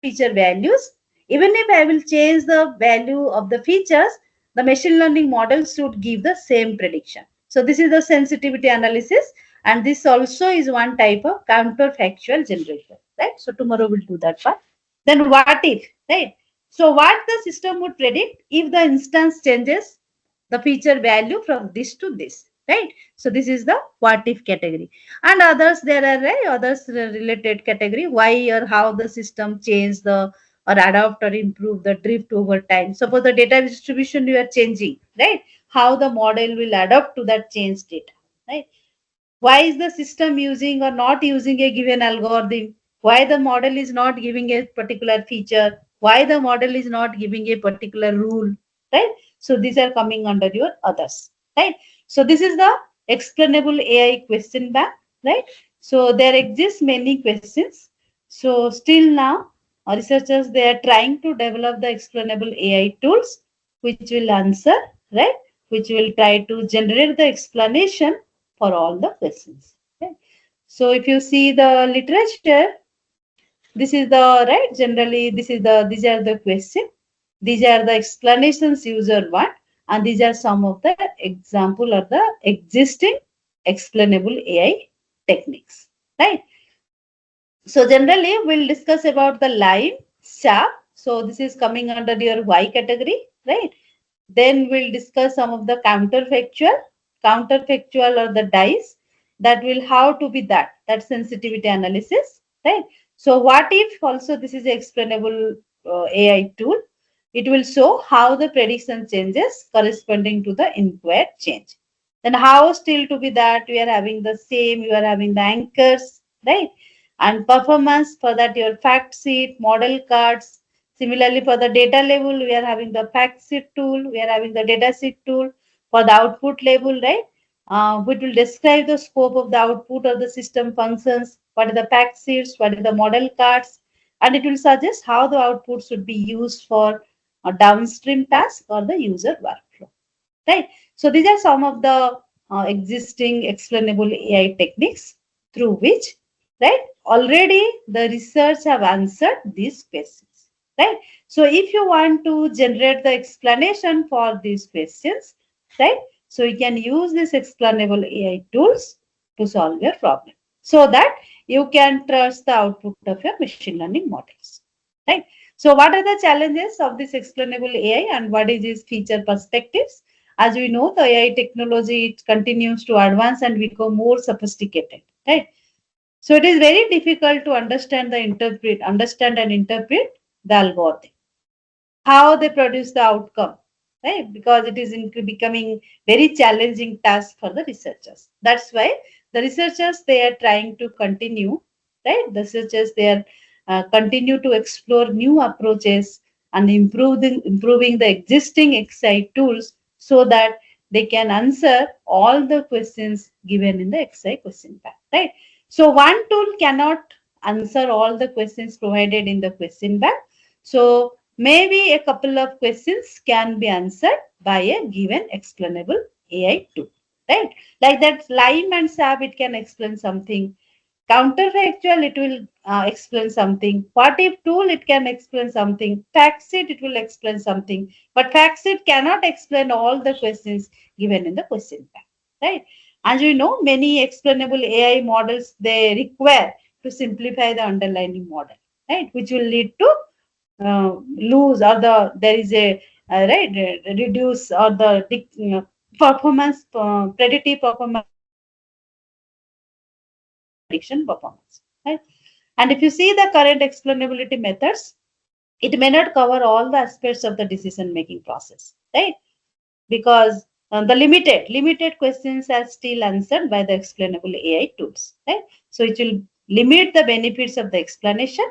feature values. Even if I will change the value of the features, the machine learning model should give the same prediction. So this is the sensitivity analysis, and this also is one type of counterfactual generation, right? So tomorrow we'll do that part. Then what if, right? So what the system would predict if the instance changes the feature value from this to this, right? So this is the what if category. And others, there are others related category, why or how the system change the or adapt or improve the drift over time. Suppose the data distribution you are changing, right? How the model will adapt to that changed data, right? Why is the system using or not using a given algorithm? Why the model is not giving a particular feature? Why the model is not giving a particular rule, right? So these are coming under your others, right? So this is the explainable AI question bank, right? So there exist many questions. So still now, researchers, they are trying to develop the explainable AI tools which will answer, right? Which will try to generate the explanation for all the questions. Okay. So if you see the literature, this is the right. Generally, these are the question. These are the explanations user want, and these are some of the example of the existing explainable AI techniques. Right. So generally, we'll discuss about the line, sharp. So this is coming under your Y category, right? Then we'll discuss some of the counterfactual or the dice that will how to be that sensitivity analysis, right? So what if also this is explainable AI tool. It will show how the prediction changes corresponding to the inquired change. Then how still to be that we are having the same, you are having the anchors, right? And performance for that your fact sheet, model cards. Similarly, for the data level, we are having the fact sheet tool, we are having the data sheet tool for the output level, right? Which will describe the scope of the output of the system functions, what are the fact sheets, what are the model cards, and it will suggest how the output should be used for a downstream task or the user workflow, right? So these are some of the existing explainable AI techniques through which, right, already the research have answered these questions, right? So if you want to generate the explanation for these questions, right, so you can use this explainable AI tools to solve your problem so that you can trust the output of your machine learning models, right? So what are the challenges of this explainable AI and what is its feature perspectives? As we know, the AI technology it continues to advance and become more sophisticated, right? So it is very difficult to understand and interpret the algorithm, how they produce the outcome, right? Because it is becoming very challenging task for the researchers. That's why the researchers they are trying to continue, right? The researchers they are continue to explore new approaches and improving the existing XI tools so that they can answer all the questions given in the XI question bank, right? So one tool cannot answer all the questions provided in the question bank. So maybe a couple of questions can be answered by a given explainable AI tool, right? Like that lime and sap, it can explain something. Counterfactual, it will explain something. What if tool, it can explain something. Factsheet, it will explain something. But factsheet cannot explain all the questions given in the question bank, right? As you know, many explainable AI models, they require to simplify the underlying model, right? Which will lead to lose or there is a right reduce or the performance predictive performance prediction performance, right? And if you see the current explainability methods, it may not cover all the aspects of the decision making process, right? Because the limited questions are still answered by the explainable AI tools, right? So it will limit the benefits of the explanation.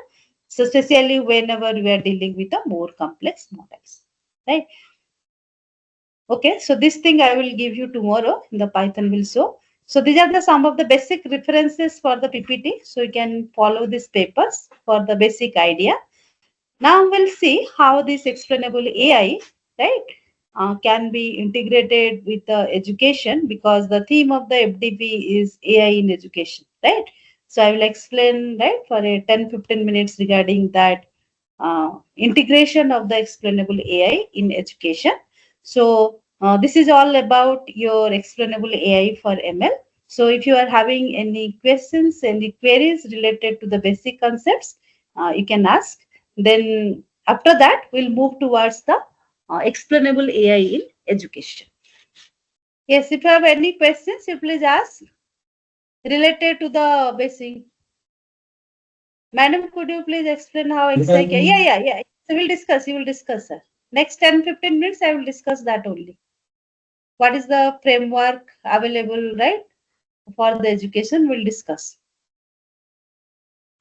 So especially whenever we are dealing with the more complex models, right? Okay, so this thing I will give you tomorrow in the Python will show. So these are the some of the basic references for the PPT. So you can follow these papers for the basic idea. Now we'll see how this explainable AI, right, can be integrated with the education, because the theme of the FDP is AI in education, right? So I will explain, right, for a 10-15 minutes regarding that integration of the explainable AI in education. So this is all about your explainable AI for ML. So if you are having any questions, any queries related to the basic concepts, you can ask. Then after that, we'll move towards the explainable AI in education. Yes, if you have any questions, you please ask related to the basic. Madam, could you please explain how exactly? Yeah. So we'll discuss. You will discuss, sir. Next 10-15 minutes, I will discuss that only. What is the framework available, right, for the education? We'll discuss.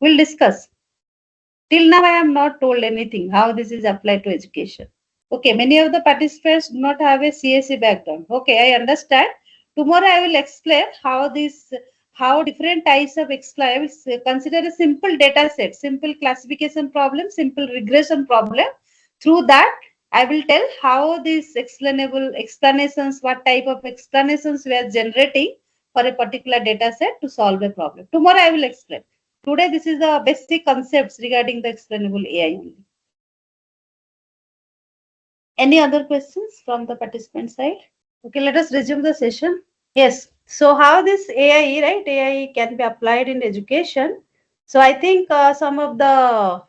We'll discuss. Till now, I have not told anything how this is applied to education. Okay, many of the participants do not have a CSE background. Okay, I understand. Tomorrow I will explain how different types of explain. I will consider a simple data set, simple classification problem, simple regression problem. Through that, I will tell how these explainable explanations, what type of explanations we are generating for a particular data set to solve a problem. Tomorrow I will explain. Today, this is the basic concepts regarding the explainable AI only. Any other questions from the participant side? Okay, let us resume the session. Yes. So how this AI, right? AI can be applied in education. So I think some of the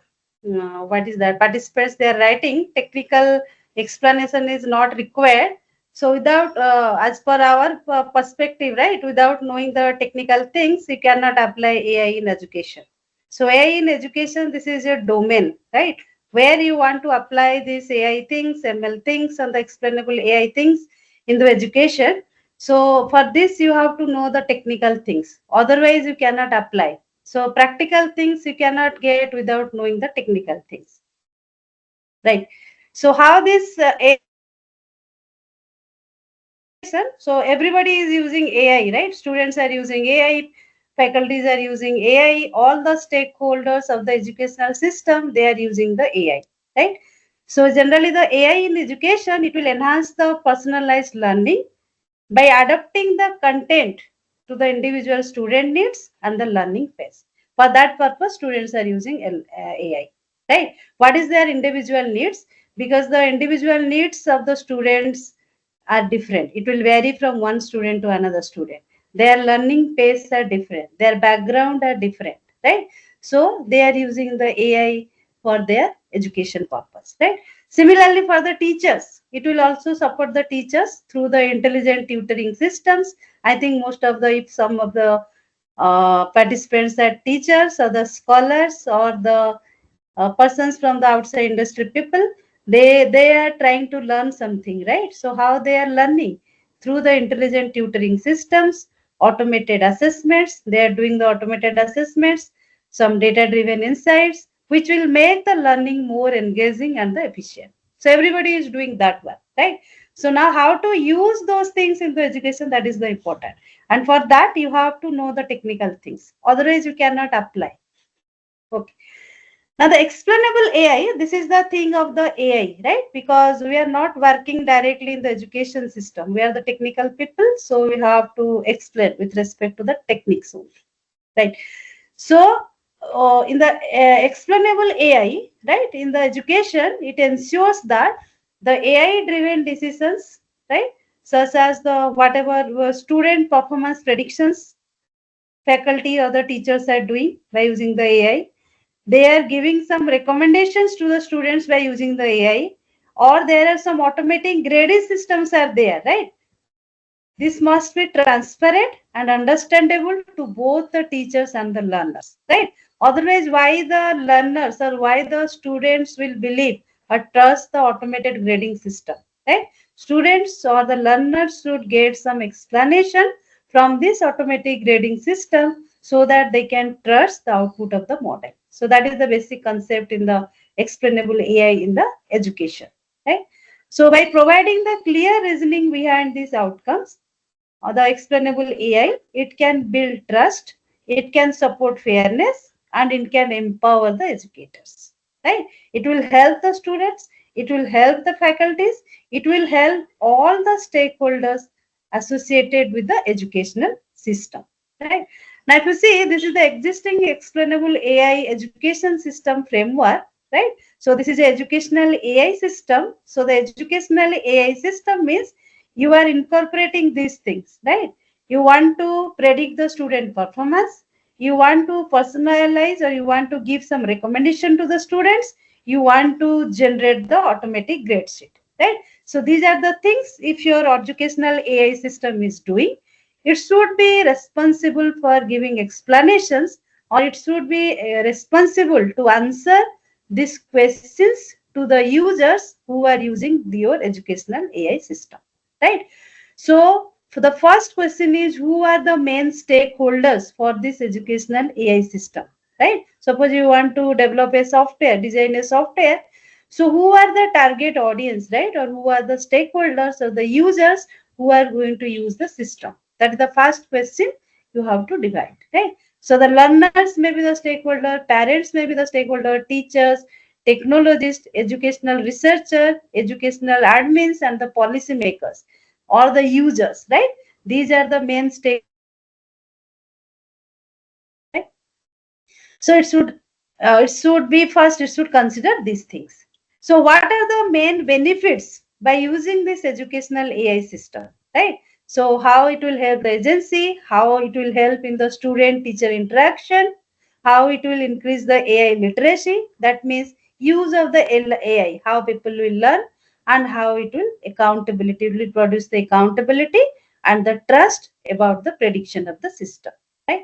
what is that participants they are writing technical explanation is not required. So without as per our perspective, right? Without knowing the technical things, you cannot apply AI in education. So AI in education, this is your domain, right? Where you want to apply these AI things, ML things, and the explainable AI things in the education. So for this, you have to know the technical things. Otherwise, you cannot apply. So practical things you cannot get without knowing the technical things, right? So how this so everybody is using AI, right? Students are using AI, faculties are using AI, all the stakeholders of the educational system, they are using the AI, right? So generally the AI in education, it will enhance the personalized learning by adapting the content to the individual student needs and the learning phase. For that purpose, students are using AI, right? What is their individual needs? Because the individual needs of the students are different. It will vary from one student to another student. Their learning pace are different. Their background are different, right? So they are using the AI for their education purpose, right? Similarly, for the teachers, it will also support the teachers through the intelligent tutoring systems. I think most of the, if some of the participants are teachers or the scholars or the persons from the outside industry people, they are trying to learn something, right? So how they are learning? Through the intelligent tutoring systems, automated assessments, they are doing the automated assessments, some data driven insights, which will make the learning more engaging and the efficient. So everybody is doing that one, right? So now how to use those things in the education, that is the important. And for that you have to know the technical things, otherwise you cannot apply. Okay. Now, the explainable AI, this is the thing of the AI, right? Because we are not working directly in the education system. We are the technical people, so we have to explain with respect to the techniques only, right? So, in the explainable AI, right, in the education, it ensures that the AI-driven decisions, right, such as the whatever student performance predictions faculty or the teachers are doing by using the AI, they are giving some recommendations to the students by using the AI, or there are some automating grading systems are there, right? This must be transparent and understandable to both the teachers and the learners, right? Otherwise, why the learners or why the students will believe or trust the automated grading system, right? Students or the learners should get some explanation from this automatic grading system so that they can trust the output of the model. So that is the basic concept in the explainable AI in the education, right? So by providing the clear reasoning behind these outcomes, the explainable AI, it can build trust, it can support fairness, and it can empower the educators. Right? It will help the students, it will help the faculties, it will help all the stakeholders associated with the educational system. Right? Now, if you see, this is the existing explainable AI education system framework. Right? So this is an educational AI system. So the educational AI system means you are incorporating these things, right? You want to predict the student performance, you want to personalize, or you want to give some recommendation to the students, you want to generate the automatic grade sheet, right? So these are the things. If your educational AI system is doing, it should be responsible for giving explanations, or it should be responsible to answer these questions to the users who are using your educational AI system, right? So for the first question is, who are the main stakeholders for this educational AI system, right? Suppose you want to develop a software, design a software. So who are the target audience, right? Or who are the stakeholders or the users who are going to use the system? That is the first question you have to divide, right? So the learners may be the stakeholder, parents may be the stakeholder, teachers, technologists, educational researcher, educational admins, and the policy makers or the users, right? These are the main stakeholders in the educational AI system, right? So it should be first. It should consider these things. So what are the main benefits by using this educational AI system, right? So how it will help the agency, how it will help in the student-teacher interaction, how it will increase the AI literacy. That means use of the AI, how people will learn, and how it will accountability, it will produce the accountability and the trust about the prediction of the system, right?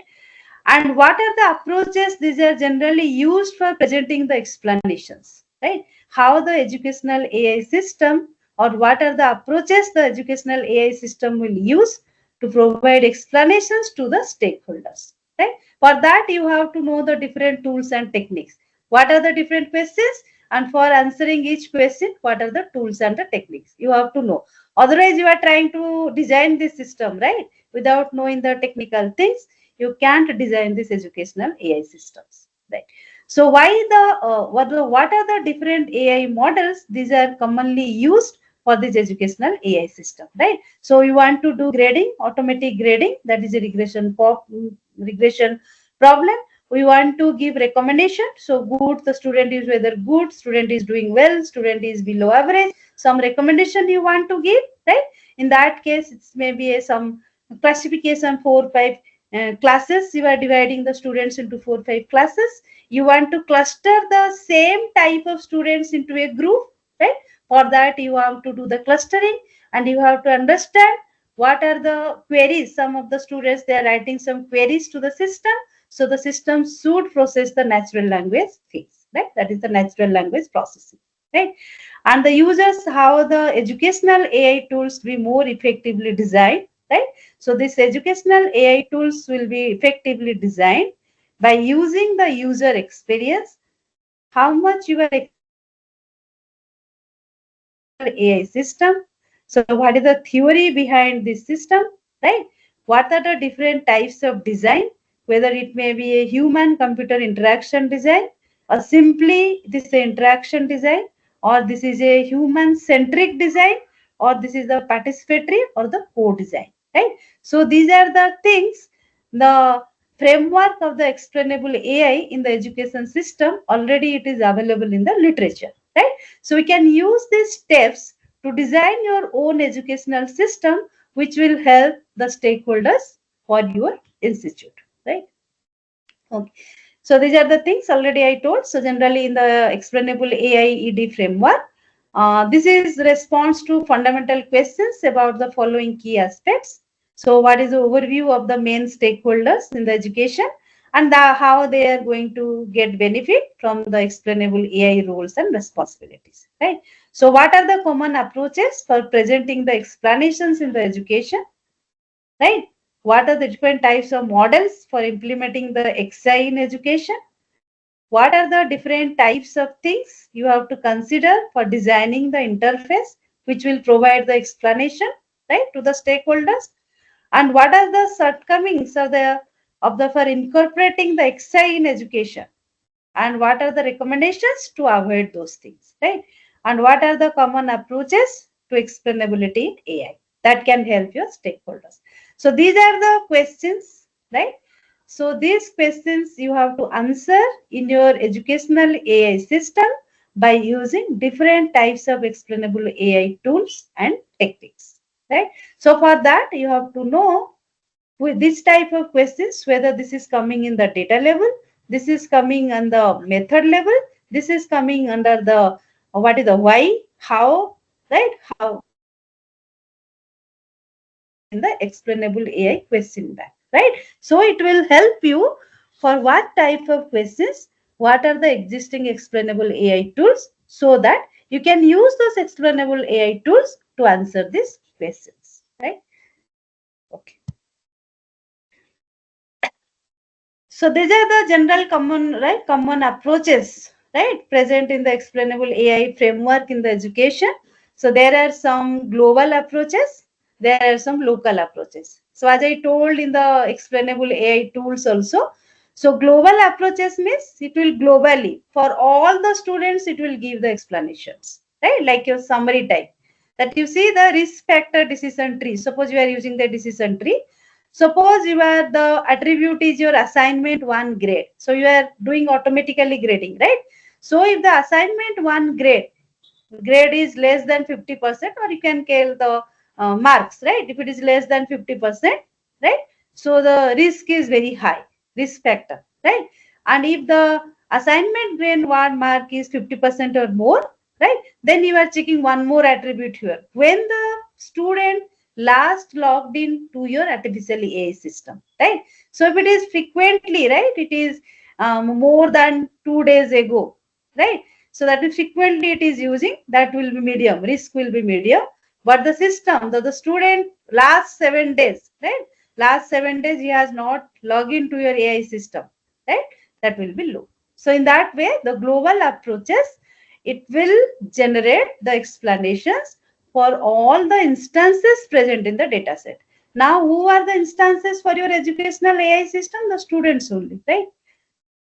And what are the approaches? These are generally used for presenting the explanations, right? How the educational AI system, or what are the approaches the educational AI system will use to provide explanations to the stakeholders, right? For that, you have to know the different tools and techniques. What are the different questions? And for answering each question, what are the tools and the techniques? You have to know. Otherwise, you are trying to design this system, right? Without knowing the technical things, you can't design these educational AI systems, right? So why what are the different AI models? These are commonly used for this educational AI system, right? So you want to do grading, automatic grading, that is a regression problem. We want to give recommendation. So good, the student is whether good, student is doing well, student is below average. Some recommendation you want to give, right? In that case, it's maybe some classification 4 5 classes. You are dividing the students into 4 5 classes. You want to cluster the same type of students into a group, right? For that, you have to do the clustering, and you have to understand what are the queries. Some of the students, they are writing some queries to the system, so the system should process the natural language things, right? That is the natural language processing, right? And the users, how the educational AI tools be more effectively designed, right? So this educational AI tools will be effectively designed by using the user experience, how much you are explaining the educational AI system. So what is the theory behind this system, right? What are the different types of design, whether it may be a human computer interaction design, or simply this interaction design, or this is a human centric design, or this is the participatory or the co-design, right? So these are the things, the framework of the explainable AI in the education system, already it is available in the literature, right? So we can use these steps to design your own educational system, which will help the stakeholders for your institute, right? Okay. So these are the things already I told. So generally in the explainable AI ED framework, this is response to fundamental questions about the following key aspects. So what is the overview of the main stakeholders in the education, and how they are going to get benefit from the explainable AI roles and responsibilities, right? So what are the common approaches for presenting the explanations in the education, right? What are the different types of models for implementing the XI in education? What are the different types of things you have to consider for designing the interface, which will provide the explanation, right, to the stakeholders? And what are the shortcomings of the for incorporating the XI in education? And what are the recommendations to avoid those things, right? And what are the common approaches to explainability in AI that can help your stakeholders? So these are the questions, right? So these questions you have to answer in your educational AI system by using different types of explainable AI tools and techniques, right? So for that you have to know with this type of questions, whether this is coming in the data level, this is coming on the method level, this is coming under the what is the why, how, right? How in the explainable AI question bank, right? So it will help you for what type of questions, what are the existing explainable AI tools, so that you can use those explainable AI tools to answer these questions, right? Okay. So these are the general common, right, common approaches, right, present in the explainable AI framework in the education. So there are some global approaches, there are some local approaches. So as I told in the explainable AI tools also, so global approaches means it will globally for all the students it will give the explanations, right, like your summary type. That you see the risk factor decision tree. Suppose you are using the decision tree. Suppose you are the attribute is your assignment one grade. So you are doing automatically grading, right? So if the assignment one grade is less than 50%, or you can scale the marks, right? If it is less than 50%, right? So the risk is very high, risk factor, right? And if the assignment grade one mark is 50% or more, right? Then you are checking one more attribute here. When the student last logged in to your artificial AI system, right? So if it is frequently, right, it is more than 2 days ago, right? So that is frequently it is using, that will be medium, risk will be medium. But the system, the student last 7 days, right? Last 7 days he has not logged into your AI system, right? That will be low. So in that way, the global approaches, it will generate the explanations for all the instances present in the data set. Now, who are the instances for your educational AI system? The students only, right?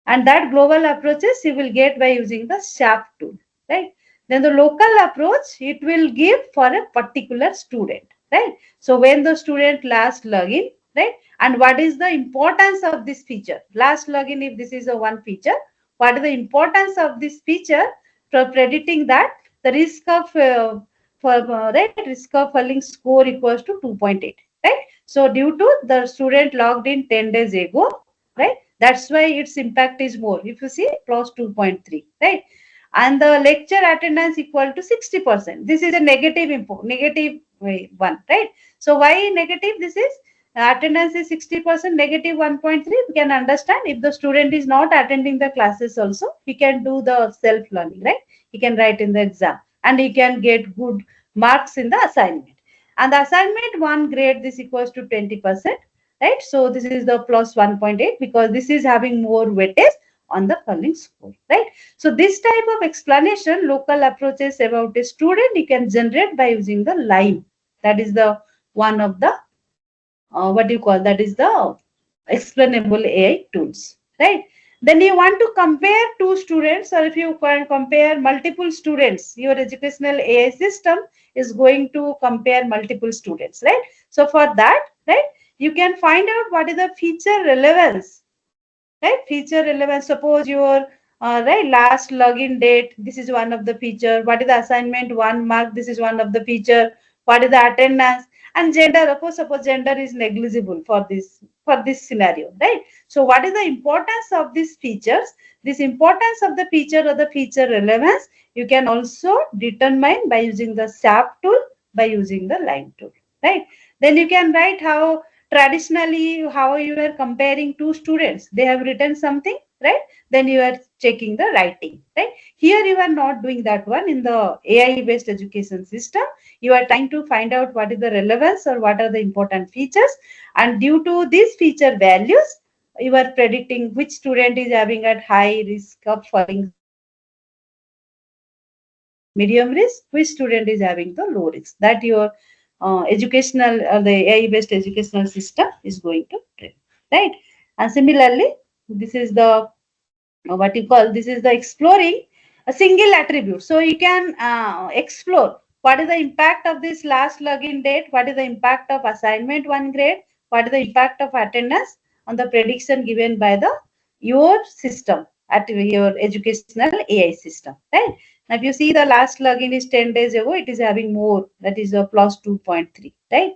And that global approaches you will get by using the sharp tool, right? Then the local approach it will give for a particular student, right? So when the student last login, right? And what is the importance of this feature? Last login, if this is a one feature, what is the importance of this feature for predicting that the risk of right, risk of falling score equals to 2.8, right? So due to the student logged in 10 days ago, right? That's why its impact is more. If you see, plus 2.3, right? And the lecture attendance equal to 60%. This is a negative negative one, right? So why negative? This is attendance is 60%, negative 1.3. We can understand if the student is not attending the classes also, he can do the self-learning, right? He can write in the exam and he can get good marks in the assignment. And the assignment one grade, this equals to 20%, right? So this is the plus 1.8 because this is having more weightage on the falling score, right? So this type of explanation, local approaches about a student, you can generate by using the line. That is the one of the what do you call, that is the explainable AI tools, right? Then you want to compare two students, or if you can compare multiple students, your educational AI system is going to compare multiple students, right? So for that, right, you can find out what is the feature relevance, right? Feature relevance. Suppose your right last login date, this is one of the feature. What is the assignment one mark? This is one of the feature. What is the attendance and gender? Suppose gender is negligible for this scenario, right? So what is the importance of these features? This importance of the feature or the feature relevance you can also determine by using the SAP tool, by using the line tool, right? Then you can write how traditionally how you are comparing two students, they have written something, right? Then you are checking the writing, right? Here you are not doing that one. In the AI based education system, you are trying to find out what is the relevance or what are the important features, and due to these feature values, you are predicting which student is having a high risk of falling sick, medium risk, which student is having the low risk. That your educational the AI based educational system is going to train, right? And similarly, this is the what you call, this is the exploring a single attribute. So you can explore what is the impact of this last login date, what is the impact of assignment one grade, what is the impact of attendance on the prediction given by the your system at your educational AI system, right? Now if you see the last login is 10 days ago, it is having more, that is a plus 2.3, right?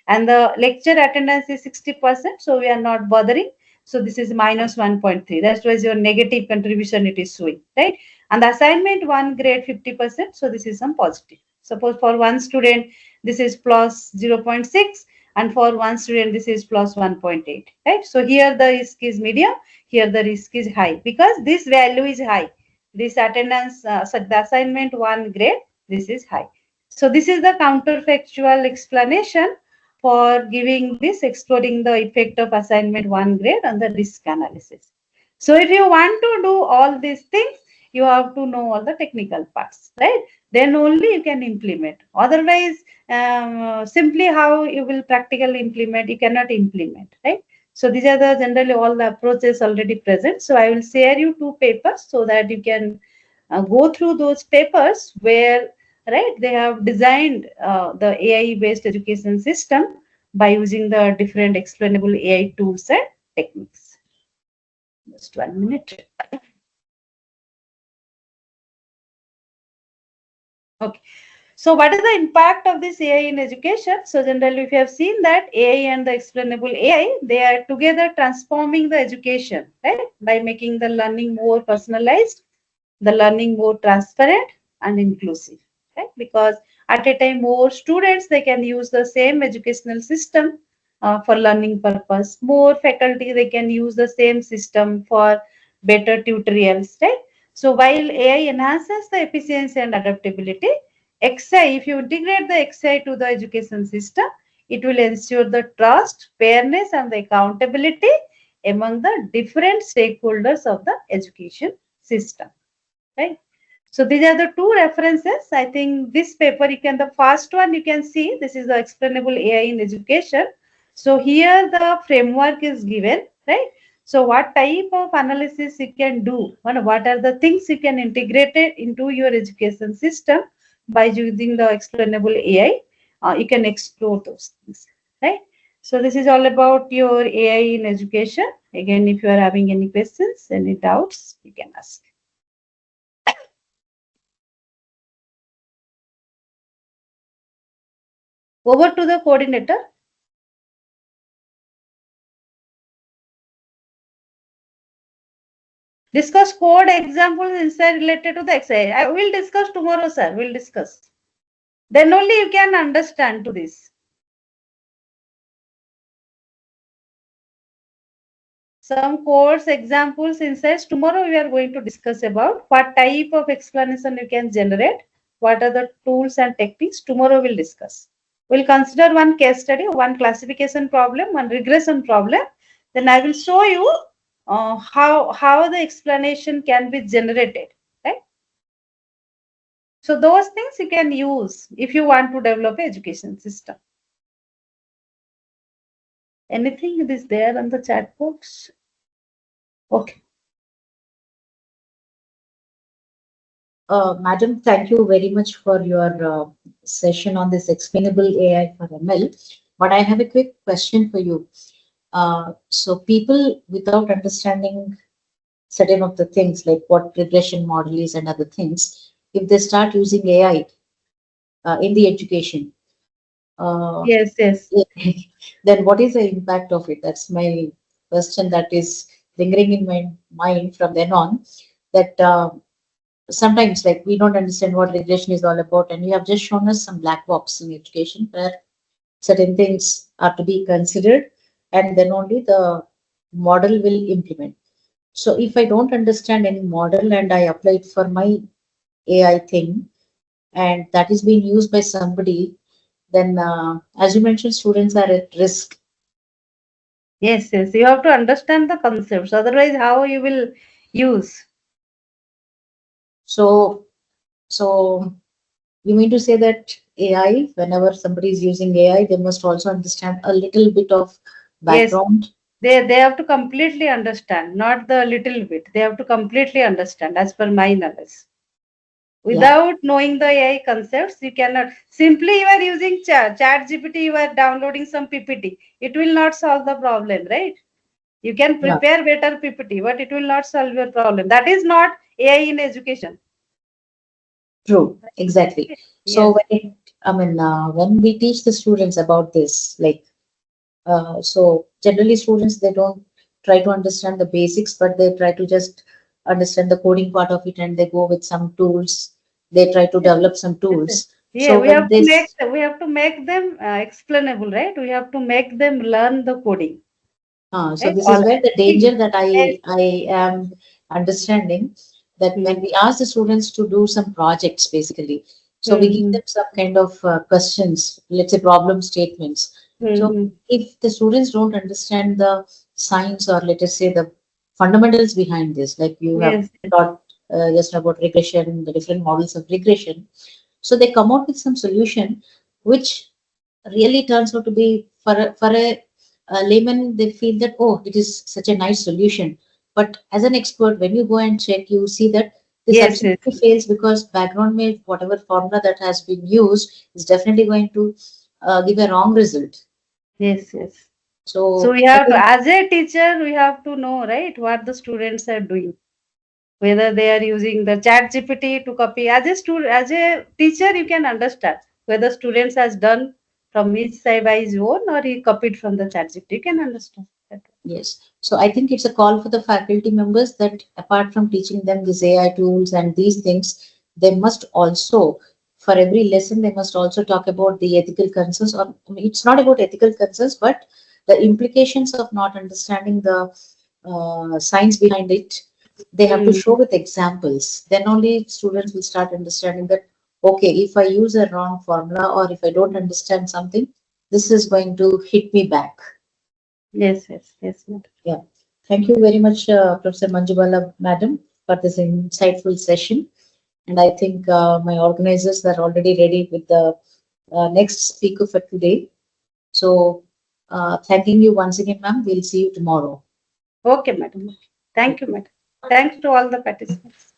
And the lecture attendance is 60%, so we are not bothering. So this is minus 1.3. That's why your negative contribution it is showing, right? And the assignment one grade 50%. So this is some positive. Suppose for one student, this is plus 0.6, and for one student, this is plus 1.8, right? So here the risk is medium, here the risk is high because this value is high. This attendance, so the assignment one grade, this is high. So this is the counterfactual explanation for giving this, exploring the effect of assignment one grade on the risk analysis. So if you want to do all these things, you have to know all the technical parts, right? Then only you can implement. Otherwise, simply how you will practically implement, you cannot implement, right? So these are the generally all the approaches already present. So I will share you two papers so that you can go through those papers where, right, they have designed the AI based education system by using the different explainable AI tools and techniques. Just 1 minute. Okay. So what is the impact of this AI in education? So generally, if you have seen that AI and the explainable AI, they are together transforming the education, right? By making the learning more personalized, the learning more transparent and inclusive, right? Because at a time more students they can use the same educational system for learning purpose, more faculty they can use the same system for better tutorials, right? So while AI enhances the efficiency and adaptability, XI, if you integrate the XI to the education system, it will ensure the trust, fairness and the accountability among the different stakeholders of the education system, right? So these are the two references. I think this paper, you can, the first one you can see, this is the explainable AI in education. So here the framework is given, right? So what type of analysis you can do, and what are the things you can integrate it into your education system by using the explainable AI. You can explore those things, right? So this is all about your AI in education. Again, if you are having any questions, any doubts, you can ask. Over to the coordinator. Discuss code examples inside related to the exercise. I will discuss tomorrow, sir. We'll discuss. Then only you can understand to this. Some course examples inside. Tomorrow we are going to discuss about what type of explanation you can generate. What are the tools and techniques? Tomorrow we'll discuss. We'll consider one case study, one classification problem, one regression problem. Then I will show you how the explanation can be generated. Right? So those things you can use if you want to develop an education system. Anything is there on the chat box? Okay. Madam, thank you very much for your session on this explainable AI for ML. But I have a quick question for you. So people without understanding certain of the things like what regression model is and other things, if they start using AI in the education, Yes, yes. then what is the impact of it? That's my question that is lingering in my mind from then on. That sometimes like we don't understand what regression is all about, and you have just shown us some black box in education where certain things are to be considered, and then only the model will implement. So if I don't understand any model and I apply it for my AI thing, and that is being used by somebody, then as you mentioned, students are at risk Yes, yes. You have to understand the concepts. Otherwise, how you will use? So, so you mean to say that AI, whenever somebody is using AI, they must also understand a little bit of Yes, background. they have to completely understand, not the little bit. They have to completely understand, as per my knowledge. Yeah, Without knowing the AI concepts, you cannot. Simply you are using chat GPT, you are downloading some PPT. It will not solve the problem, right? You can yeah, prepare better PPT, but it will not solve your problem. That is not AI in education. true, exactly. So Yes, when we teach the students about this, like, so generally students, they don't try to understand the basics, but they try to just understand the coding part of it, and they go with some tools. They try to yes, develop some yes, yes. tools. Yeah, So when this, we have to make them explainable, right? We have to make them learn the coding, so right? this All is where the things. danger that Yes. I am understanding, that when Mm-hmm. we ask the students to do some projects, basically, so we give Mm-hmm. them some kind of questions, let's say problem statements. So Mm-hmm. if the students don't understand the science, or let us say the fundamentals behind this, like you have Yes. taught just about regression, the different models of regression, so they come out with some solution which really turns out to be, for a layman, they feel that, oh, it is such a nice solution. But as an expert, when you go and check, you see that this Yes. Yes. absolutely fails, because background may whatever formula that has been used is definitely going to give a wrong result. Yes. Yes. So So we I have to, think, as a teacher, we have to know, right, what the students are doing. Whether they are using the chat GPT to copy. As a student, as a teacher, you can understand whether students has done from his side by his own or he copied from the chat GPT. You can understand that. yes. So I think it's a call for the faculty members that apart from teaching them these AI tools and these things, they must also, for every lesson, they must also talk about the ethical concerns. Or I mean, it's not about ethical concerns, but the implications of not understanding the science behind it. They have to Mm. show with examples. Then only students will start understanding that, okay, if I use a wrong formula, or if I don't understand something, this is going to hit me back. Yes, yes, yes, madam. Yeah. Thank you very much, Professor Manjubala, Madam, for this insightful session. And I think my organizers are already ready with the next speaker for today. So, thanking you once again, ma'am. We'll see you tomorrow. Okay, madam. Thank you, madam. Thanks to all the participants.